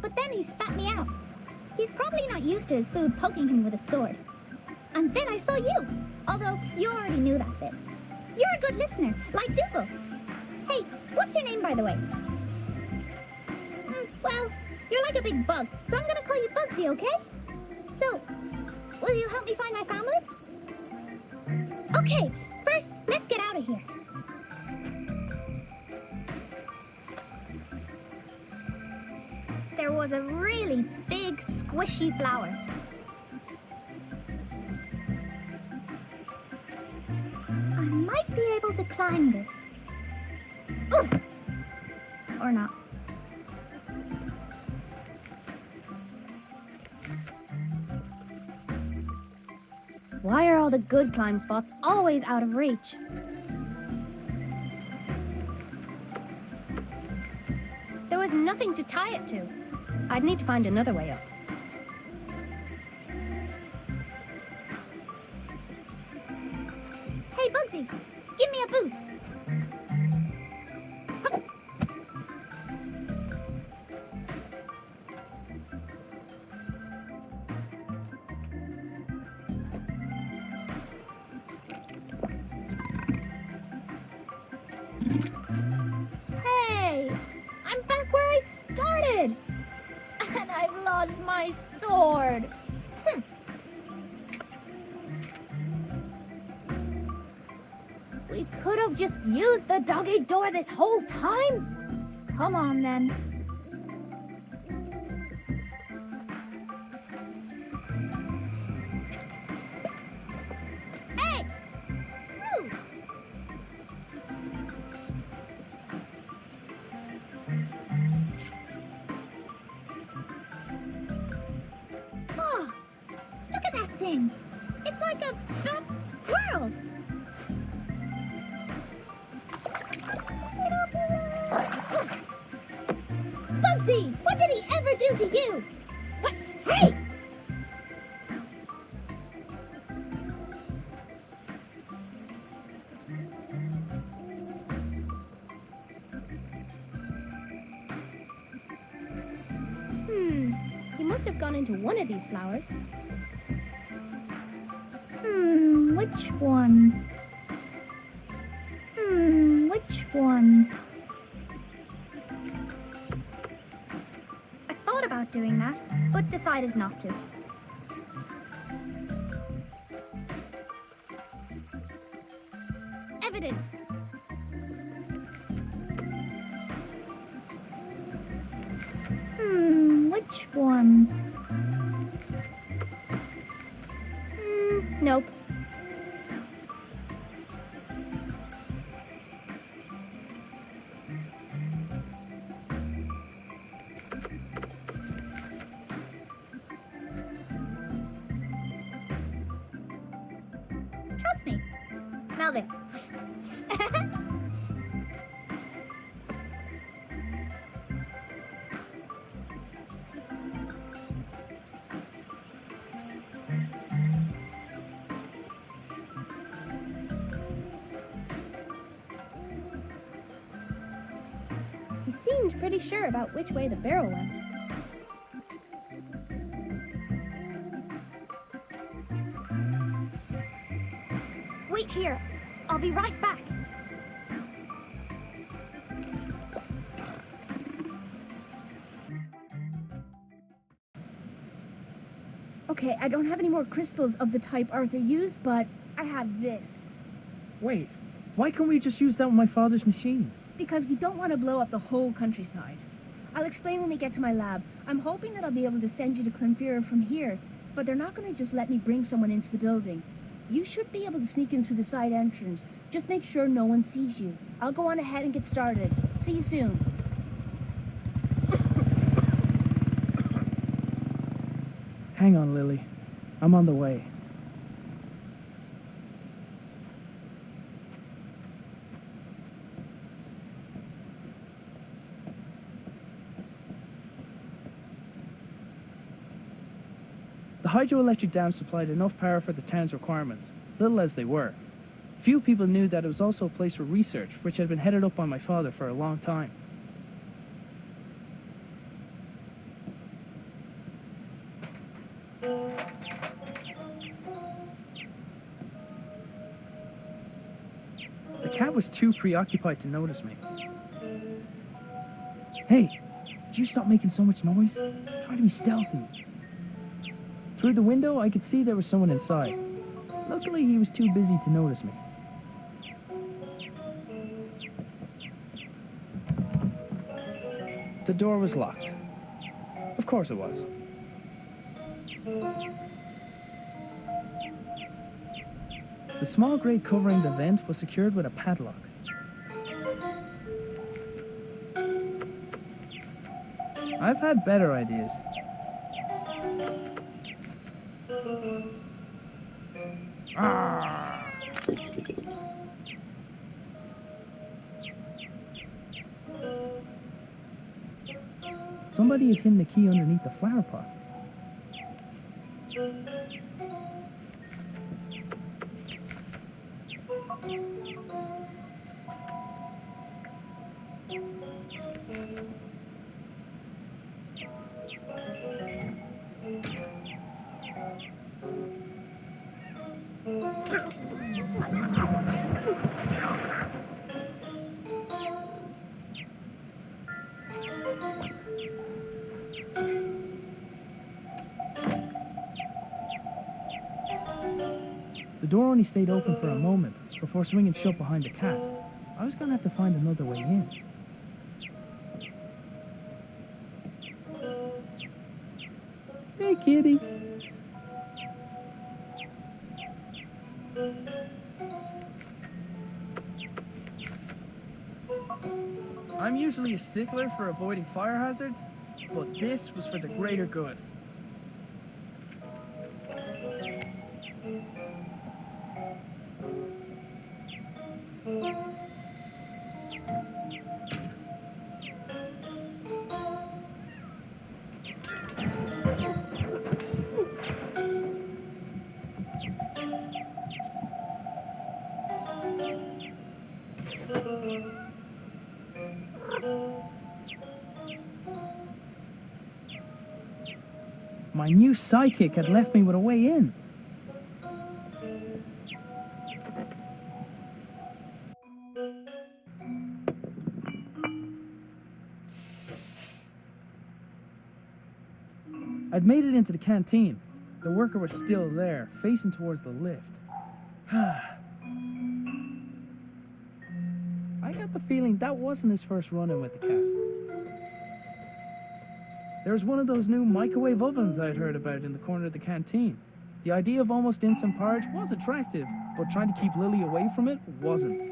But then he spat me out. He's probably not used to his food poking him with a sword. And then I saw you, although you already knew that bit. You're a good listener, like Dougal. Hey, what's your name, by the way? Well, you're like a big bug, so I'm gonna call you Bugsy, okay? So, will you help me find my family? Okay, first, let's get out of here. There was a really big, squishy flower. I might be able to climb this. Oof! Or not. Why are all the good climb spots always out of reach? There was nothing to tie it to. I'd need to find another way up. Hey, Bugsy, give me a boost. Hup. Hey, I'm back where I started. And I've lost my sword. We could have just used the doggy door this whole time. Come on, then. Hey! Move! Oh, look at that thing. It's like a fat squirrel. Bugsy, what did he ever do to you? Hey! He must have gone into one of these flowers. Which one? Which one? I thought about doing that, but decided not to. Evidence. Nope. Trust me. Smell this. He seemed pretty sure about which way the barrel went. Wait here. I'll be right back. Okay, I don't have any more crystals of the type Arthur used, but I have this. Wait, why can't we just use that with my father's machine? Because we don't want to blow up the whole countryside. I'll explain when we get to my lab. I'm hoping that I'll be able to send you to Clonfera from here, but they're not going to just let me bring someone into the building. You should be able to sneak in through the side entrance. Just make sure no one sees you. I'll go on ahead and get started. See you soon. Hang on, Lily. I'm on the way. The hydroelectric dam supplied enough power for the town's requirements, little as they were. Few people knew that it was also a place for research, which had been headed up by my father for a long time. The cat was too preoccupied to notice me. Hey, did you stop making so much noise? Try to be stealthy. Through the window, I could see there was someone inside. Luckily, he was too busy to notice me. The door was locked. Of course it was. The small grate covering the vent was secured with a padlock. I've had better ideas. Somebody had hidden the key underneath the flower pot. The door only stayed open for a moment before swinging shut behind the cat. I was going to have to find another way in. Hey, kitty. I'm usually a stickler for avoiding fire hazards, but this was for the greater good. My new sidekick had left me with a way in. I'd made it into the canteen. The worker was still there, facing towards the lift. I got the feeling that wasn't his first run-in with the cat. There was one of those new microwave ovens I'd heard about in the corner of the canteen. The idea of almost instant porridge was attractive, but trying to keep Lily away from it wasn't.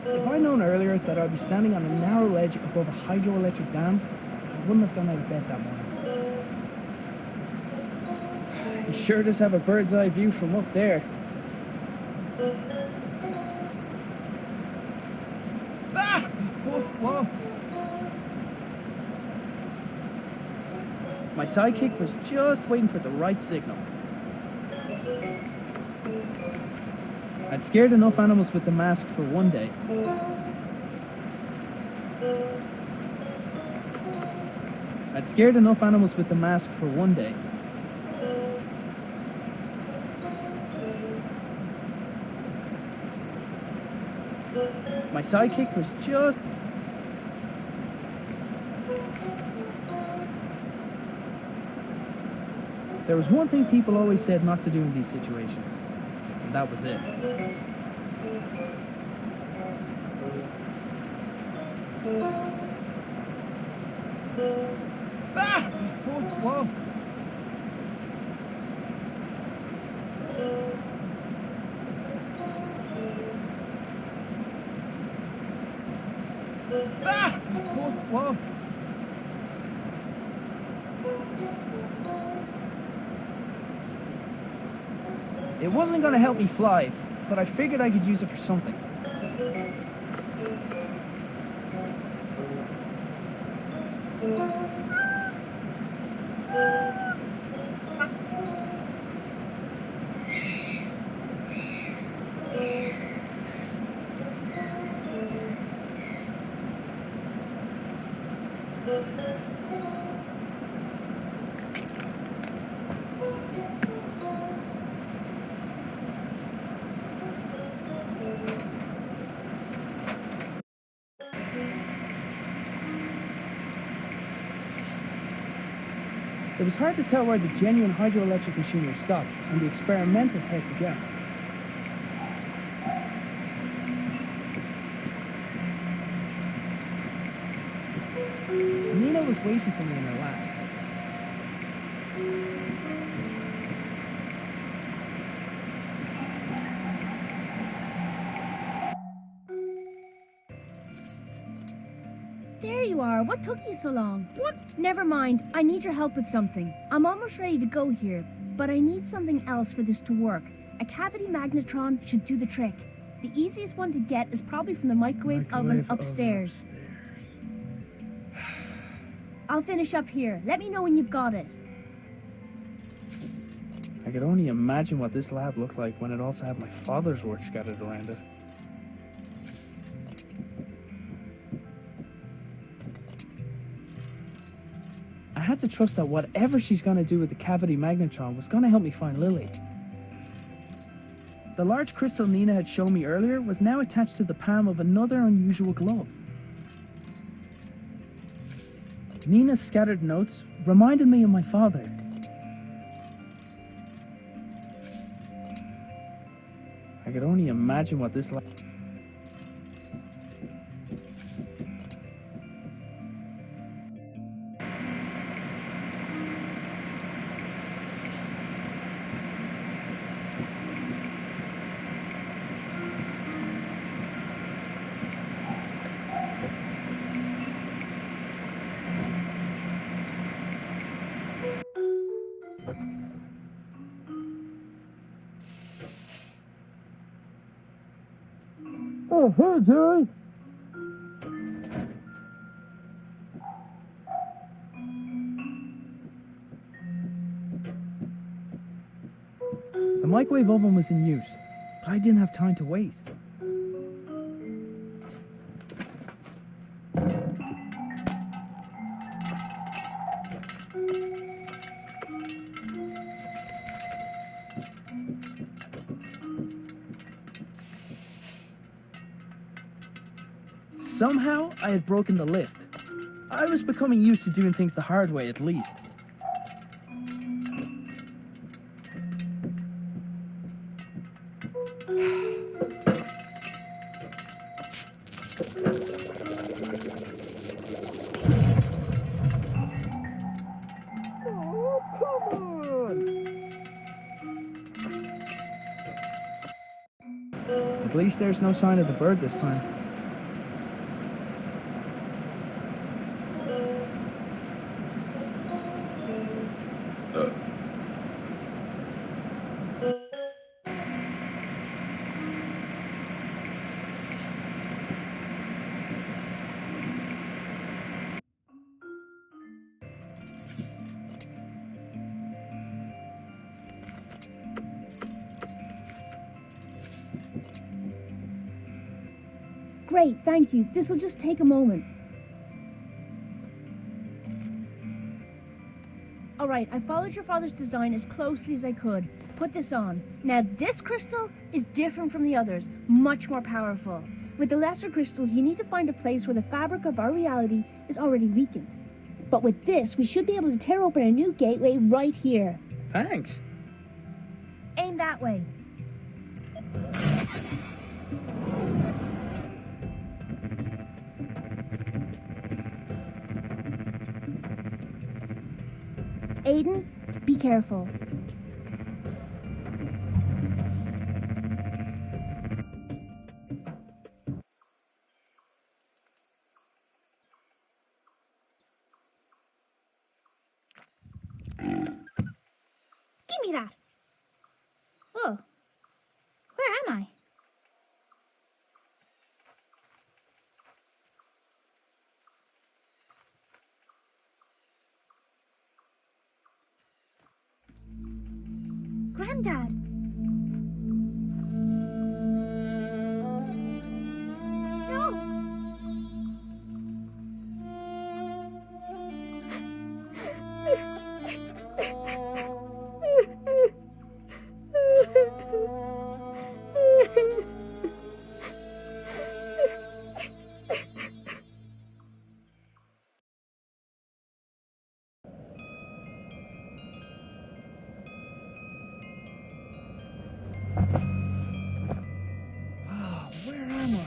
If I'd known earlier that I'd be standing on a narrow ledge above a hydroelectric dam, I wouldn't have gone out of bed that morning. You sure does have a bird's eye view from up there. Ah! Whoa. My sidekick was just waiting for the right signal. I'd scared enough animals with the mask for one day. I'd scared enough animals with the mask for one day. My sidekick was just... There was one thing people always said not to do in these situations, and that was it. Ah! Whoa. Ah! Whoa. It wasn't going to help me fly, but I figured I could use it for something. It was hard to tell where the genuine hydroelectric machinery stopped and the experimental tech began. Nina was waiting for me in her lab. There you are. What took you so long? What? Never mind. I need your help with something. I'm almost ready to go here, but I need something else for this to work. A cavity magnetron should do the trick. The easiest one to get is probably from the microwave oven upstairs. I'll finish up here. Let me know when you've got it. I could only imagine what this lab looked like when it also had my father's work scattered around it. I had to trust that whatever she's going to do with the cavity magnetron was going to help me find Lily. The large crystal Nina had shown me earlier was now attached to the palm of another unusual glove. Nina's scattered notes reminded me of my father. I could only imagine what this like. Oh, hey, Jerry. The microwave oven was in use, but I didn't have time to wait. Somehow, I had broken the lift. I was becoming used to doing things the hard way, at least. At least there's no sign of the bird this time. Great, thank you. This'll just take a moment. Alright, I followed your father's design as closely as I could. Put this on. Now, this crystal is different from the others, much more powerful. With the lesser crystals, you need to find a place where the fabric of our reality is already weakened. But with this, we should be able to tear open a new gateway right here. Thanks. Aim that way. Aiden, be careful. Give me that. Oh, where am I? Granddad. No. Where am I?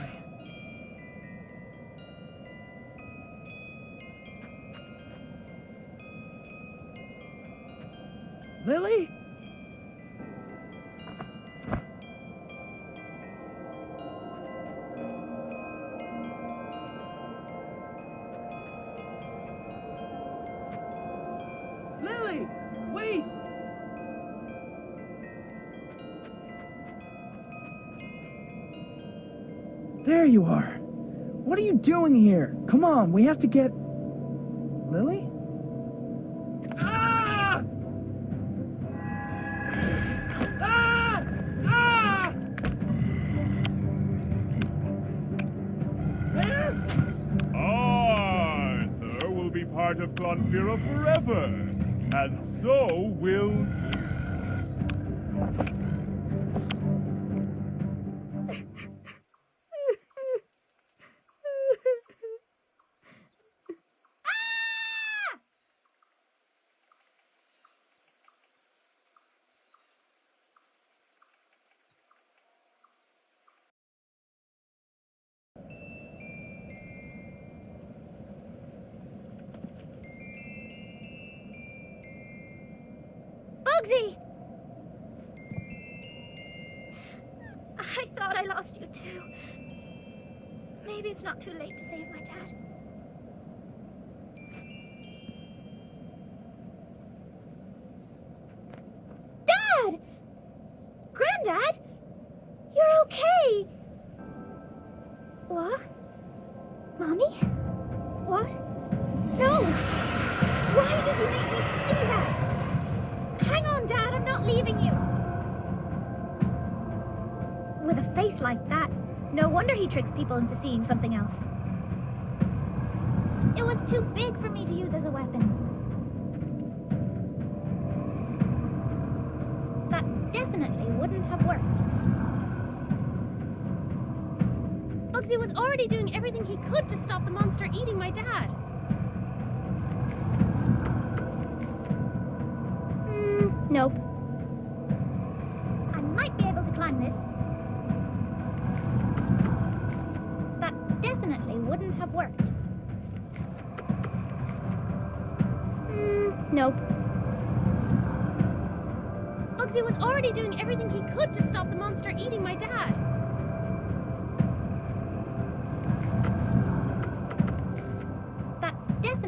Lily? Lily! Wait! There you are. What are you doing here? Come on, we have to get... Lily? Ah! Ah! Ah! Arthur will be part of Glanfira forever, and so will you. Bugsy! I thought I lost you too. Maybe it's not too late to save my dad. Dad! Granddad? You're okay! What? Mommy? What? No! Why did you make me see that? Hang on, Dad, I'm not leaving you! With a face like that, no wonder he tricks people into seeing something else. It was too big for me to use as a weapon. That definitely wouldn't have worked. Bugsy was already doing everything he could to stop the monster eating my dad. Nope. I might be able to climb this. That definitely wouldn't have worked. Nope. Bugsy was already doing everything he could to stop the monster eating my dad.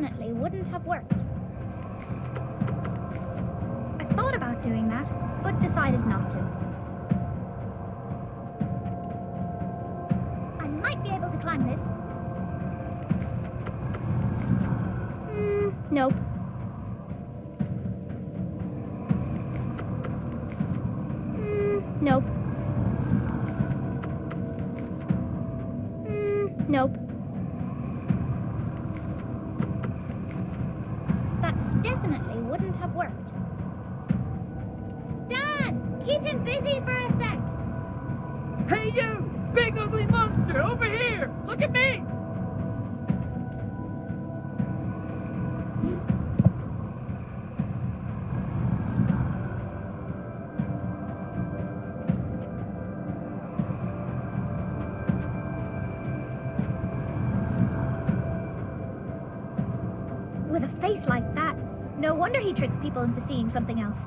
definitely wouldn't have worked. I thought about doing that, but decided not to. I might be able to climb this. Nope. Nope. Nope. That definitely wouldn't have worked. Dad, keep him busy for a sec. Hey you! Big ugly monster! Over here! Look at me! With a face like that, no wonder he tricks people into seeing something else.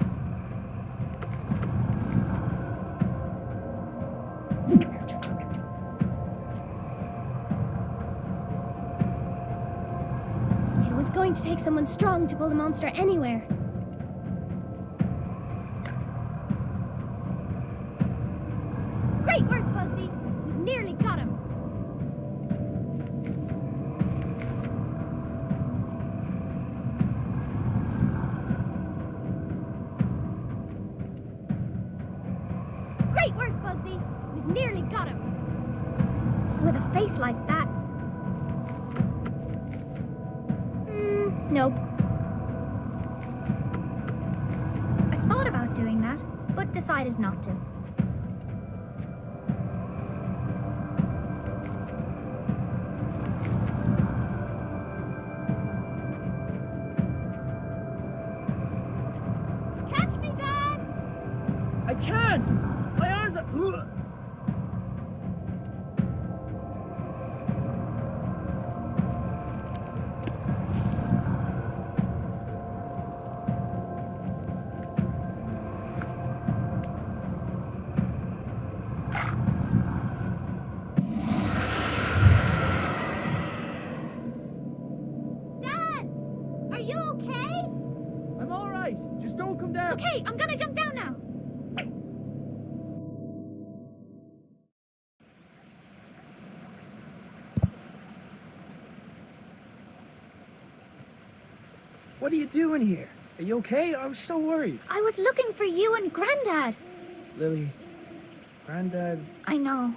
It was going to take someone strong to pull the monster anywhere. Great work, Bugsy! We've nearly got him. Great work, Bugsy! We've nearly got him. With a face like that. Nope. I thought about doing that, but decided not to. Catch me, Dad! I can't! My arms are... Ugh. Dad! Are you okay? I'm alright. Just don't come down. Okay, I'm gonna jump down now. What are you doing here? Are you okay? I was so worried. I was looking for you and Granddad. Lily, Granddad... I know.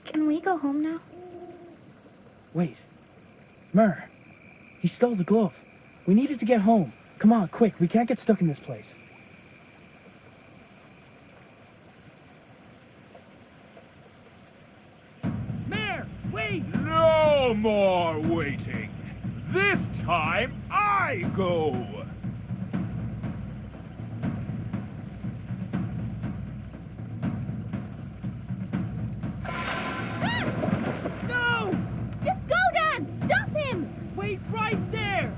Can we go home now? Wait. Mur. He stole the glove. We needed to get home. Come on, quick. We can't get stuck in this place. Mayor, wait! No more waiting. This time I go. No! Just go, Dad! Stop him! Wait right there!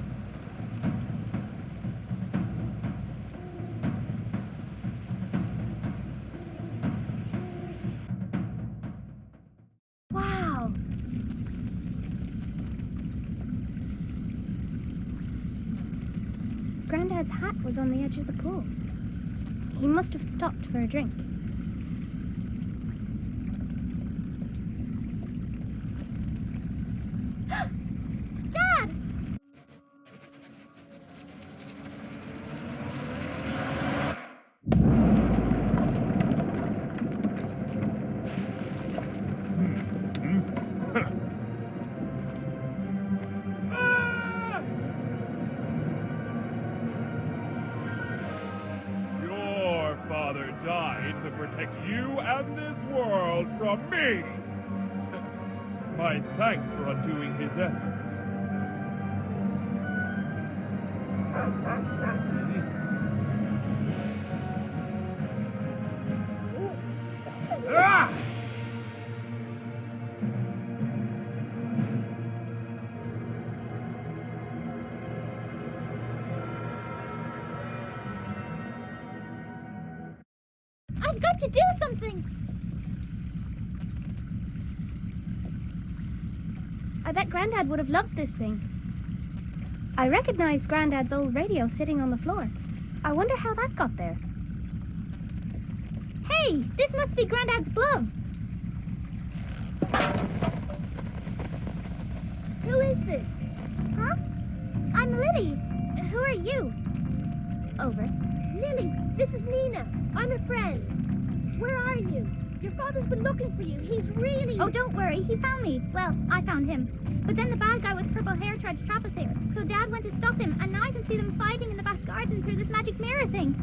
Wow. Granddad's hat was on the edge of the pool. He must have stopped for a drink. Dad! Your father died to protect you and this world from me. My thanks for undoing his efforts. Ah! I've got to do something! I bet Grandad would have loved this thing. I recognized Grandad's old radio sitting on the floor. I wonder how that got there. Hey, this must be Grandad's glove. Who is this? Huh? I'm Lily. Who are you? Over. Lily, this is Nina. I'm a friend. Where are you? Your father's been looking for you. He's really... Oh, don't worry. He found me. Well, I found him. But then the bad guy with purple hair tried to trap us here. So Dad went to stop him, and now I can see them fighting in the back garden through this magic mirror thing.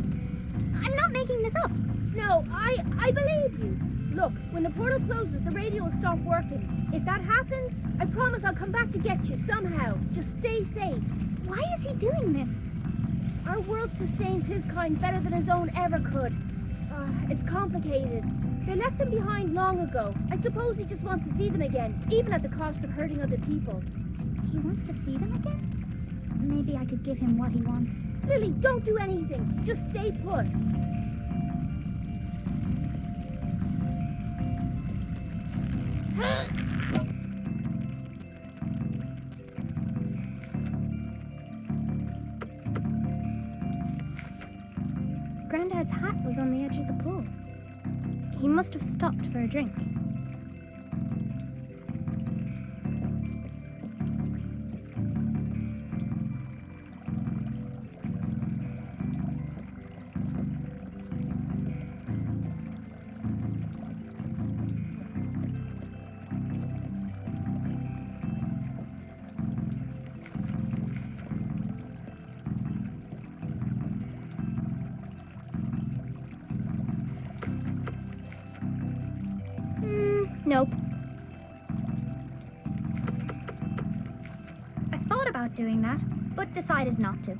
I'm not making this up. No, I believe you. Look, when the portal closes, the radio will stop working. If that happens, I promise I'll come back to get you somehow. Just stay safe. Why is he doing this? Our world sustains his kind better than his own ever could. It's complicated. They left him behind long ago. I suppose he just wants to see them again, even at the cost of hurting other people. He wants to see them again? Maybe I could give him what he wants. Lily, don't do anything. Just stay put. Grandad's hat was on the edge of the pool. He must have stopped for a drink. Nope. I thought about doing that, but decided not to.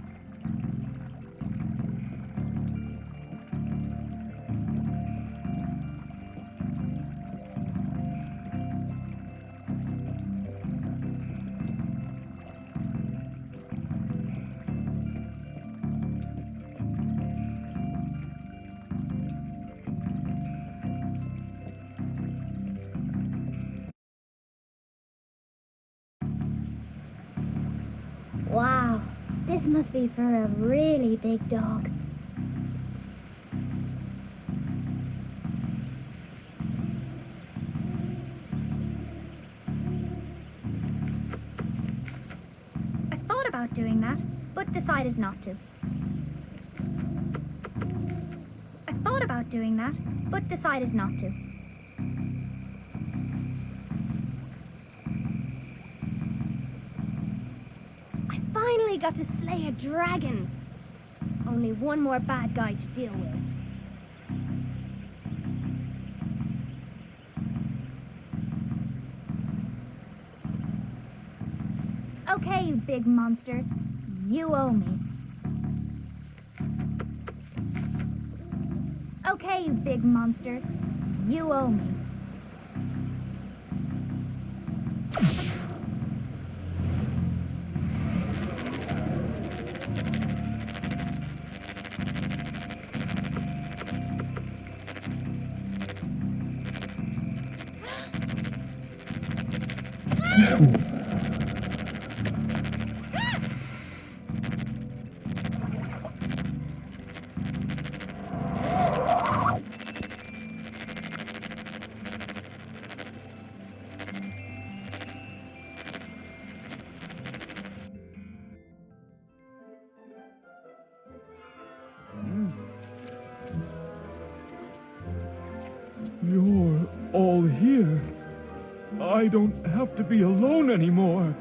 Wow, this must be for a really big dog. I thought about doing that, but decided not to. I thought about doing that, but decided not to. Finally got to slay a dragon. Only one more bad guy to deal with. Okay, you big monster. You owe me. Okay, you big monster. You owe me. You're all here. I don't have to be alone anymore.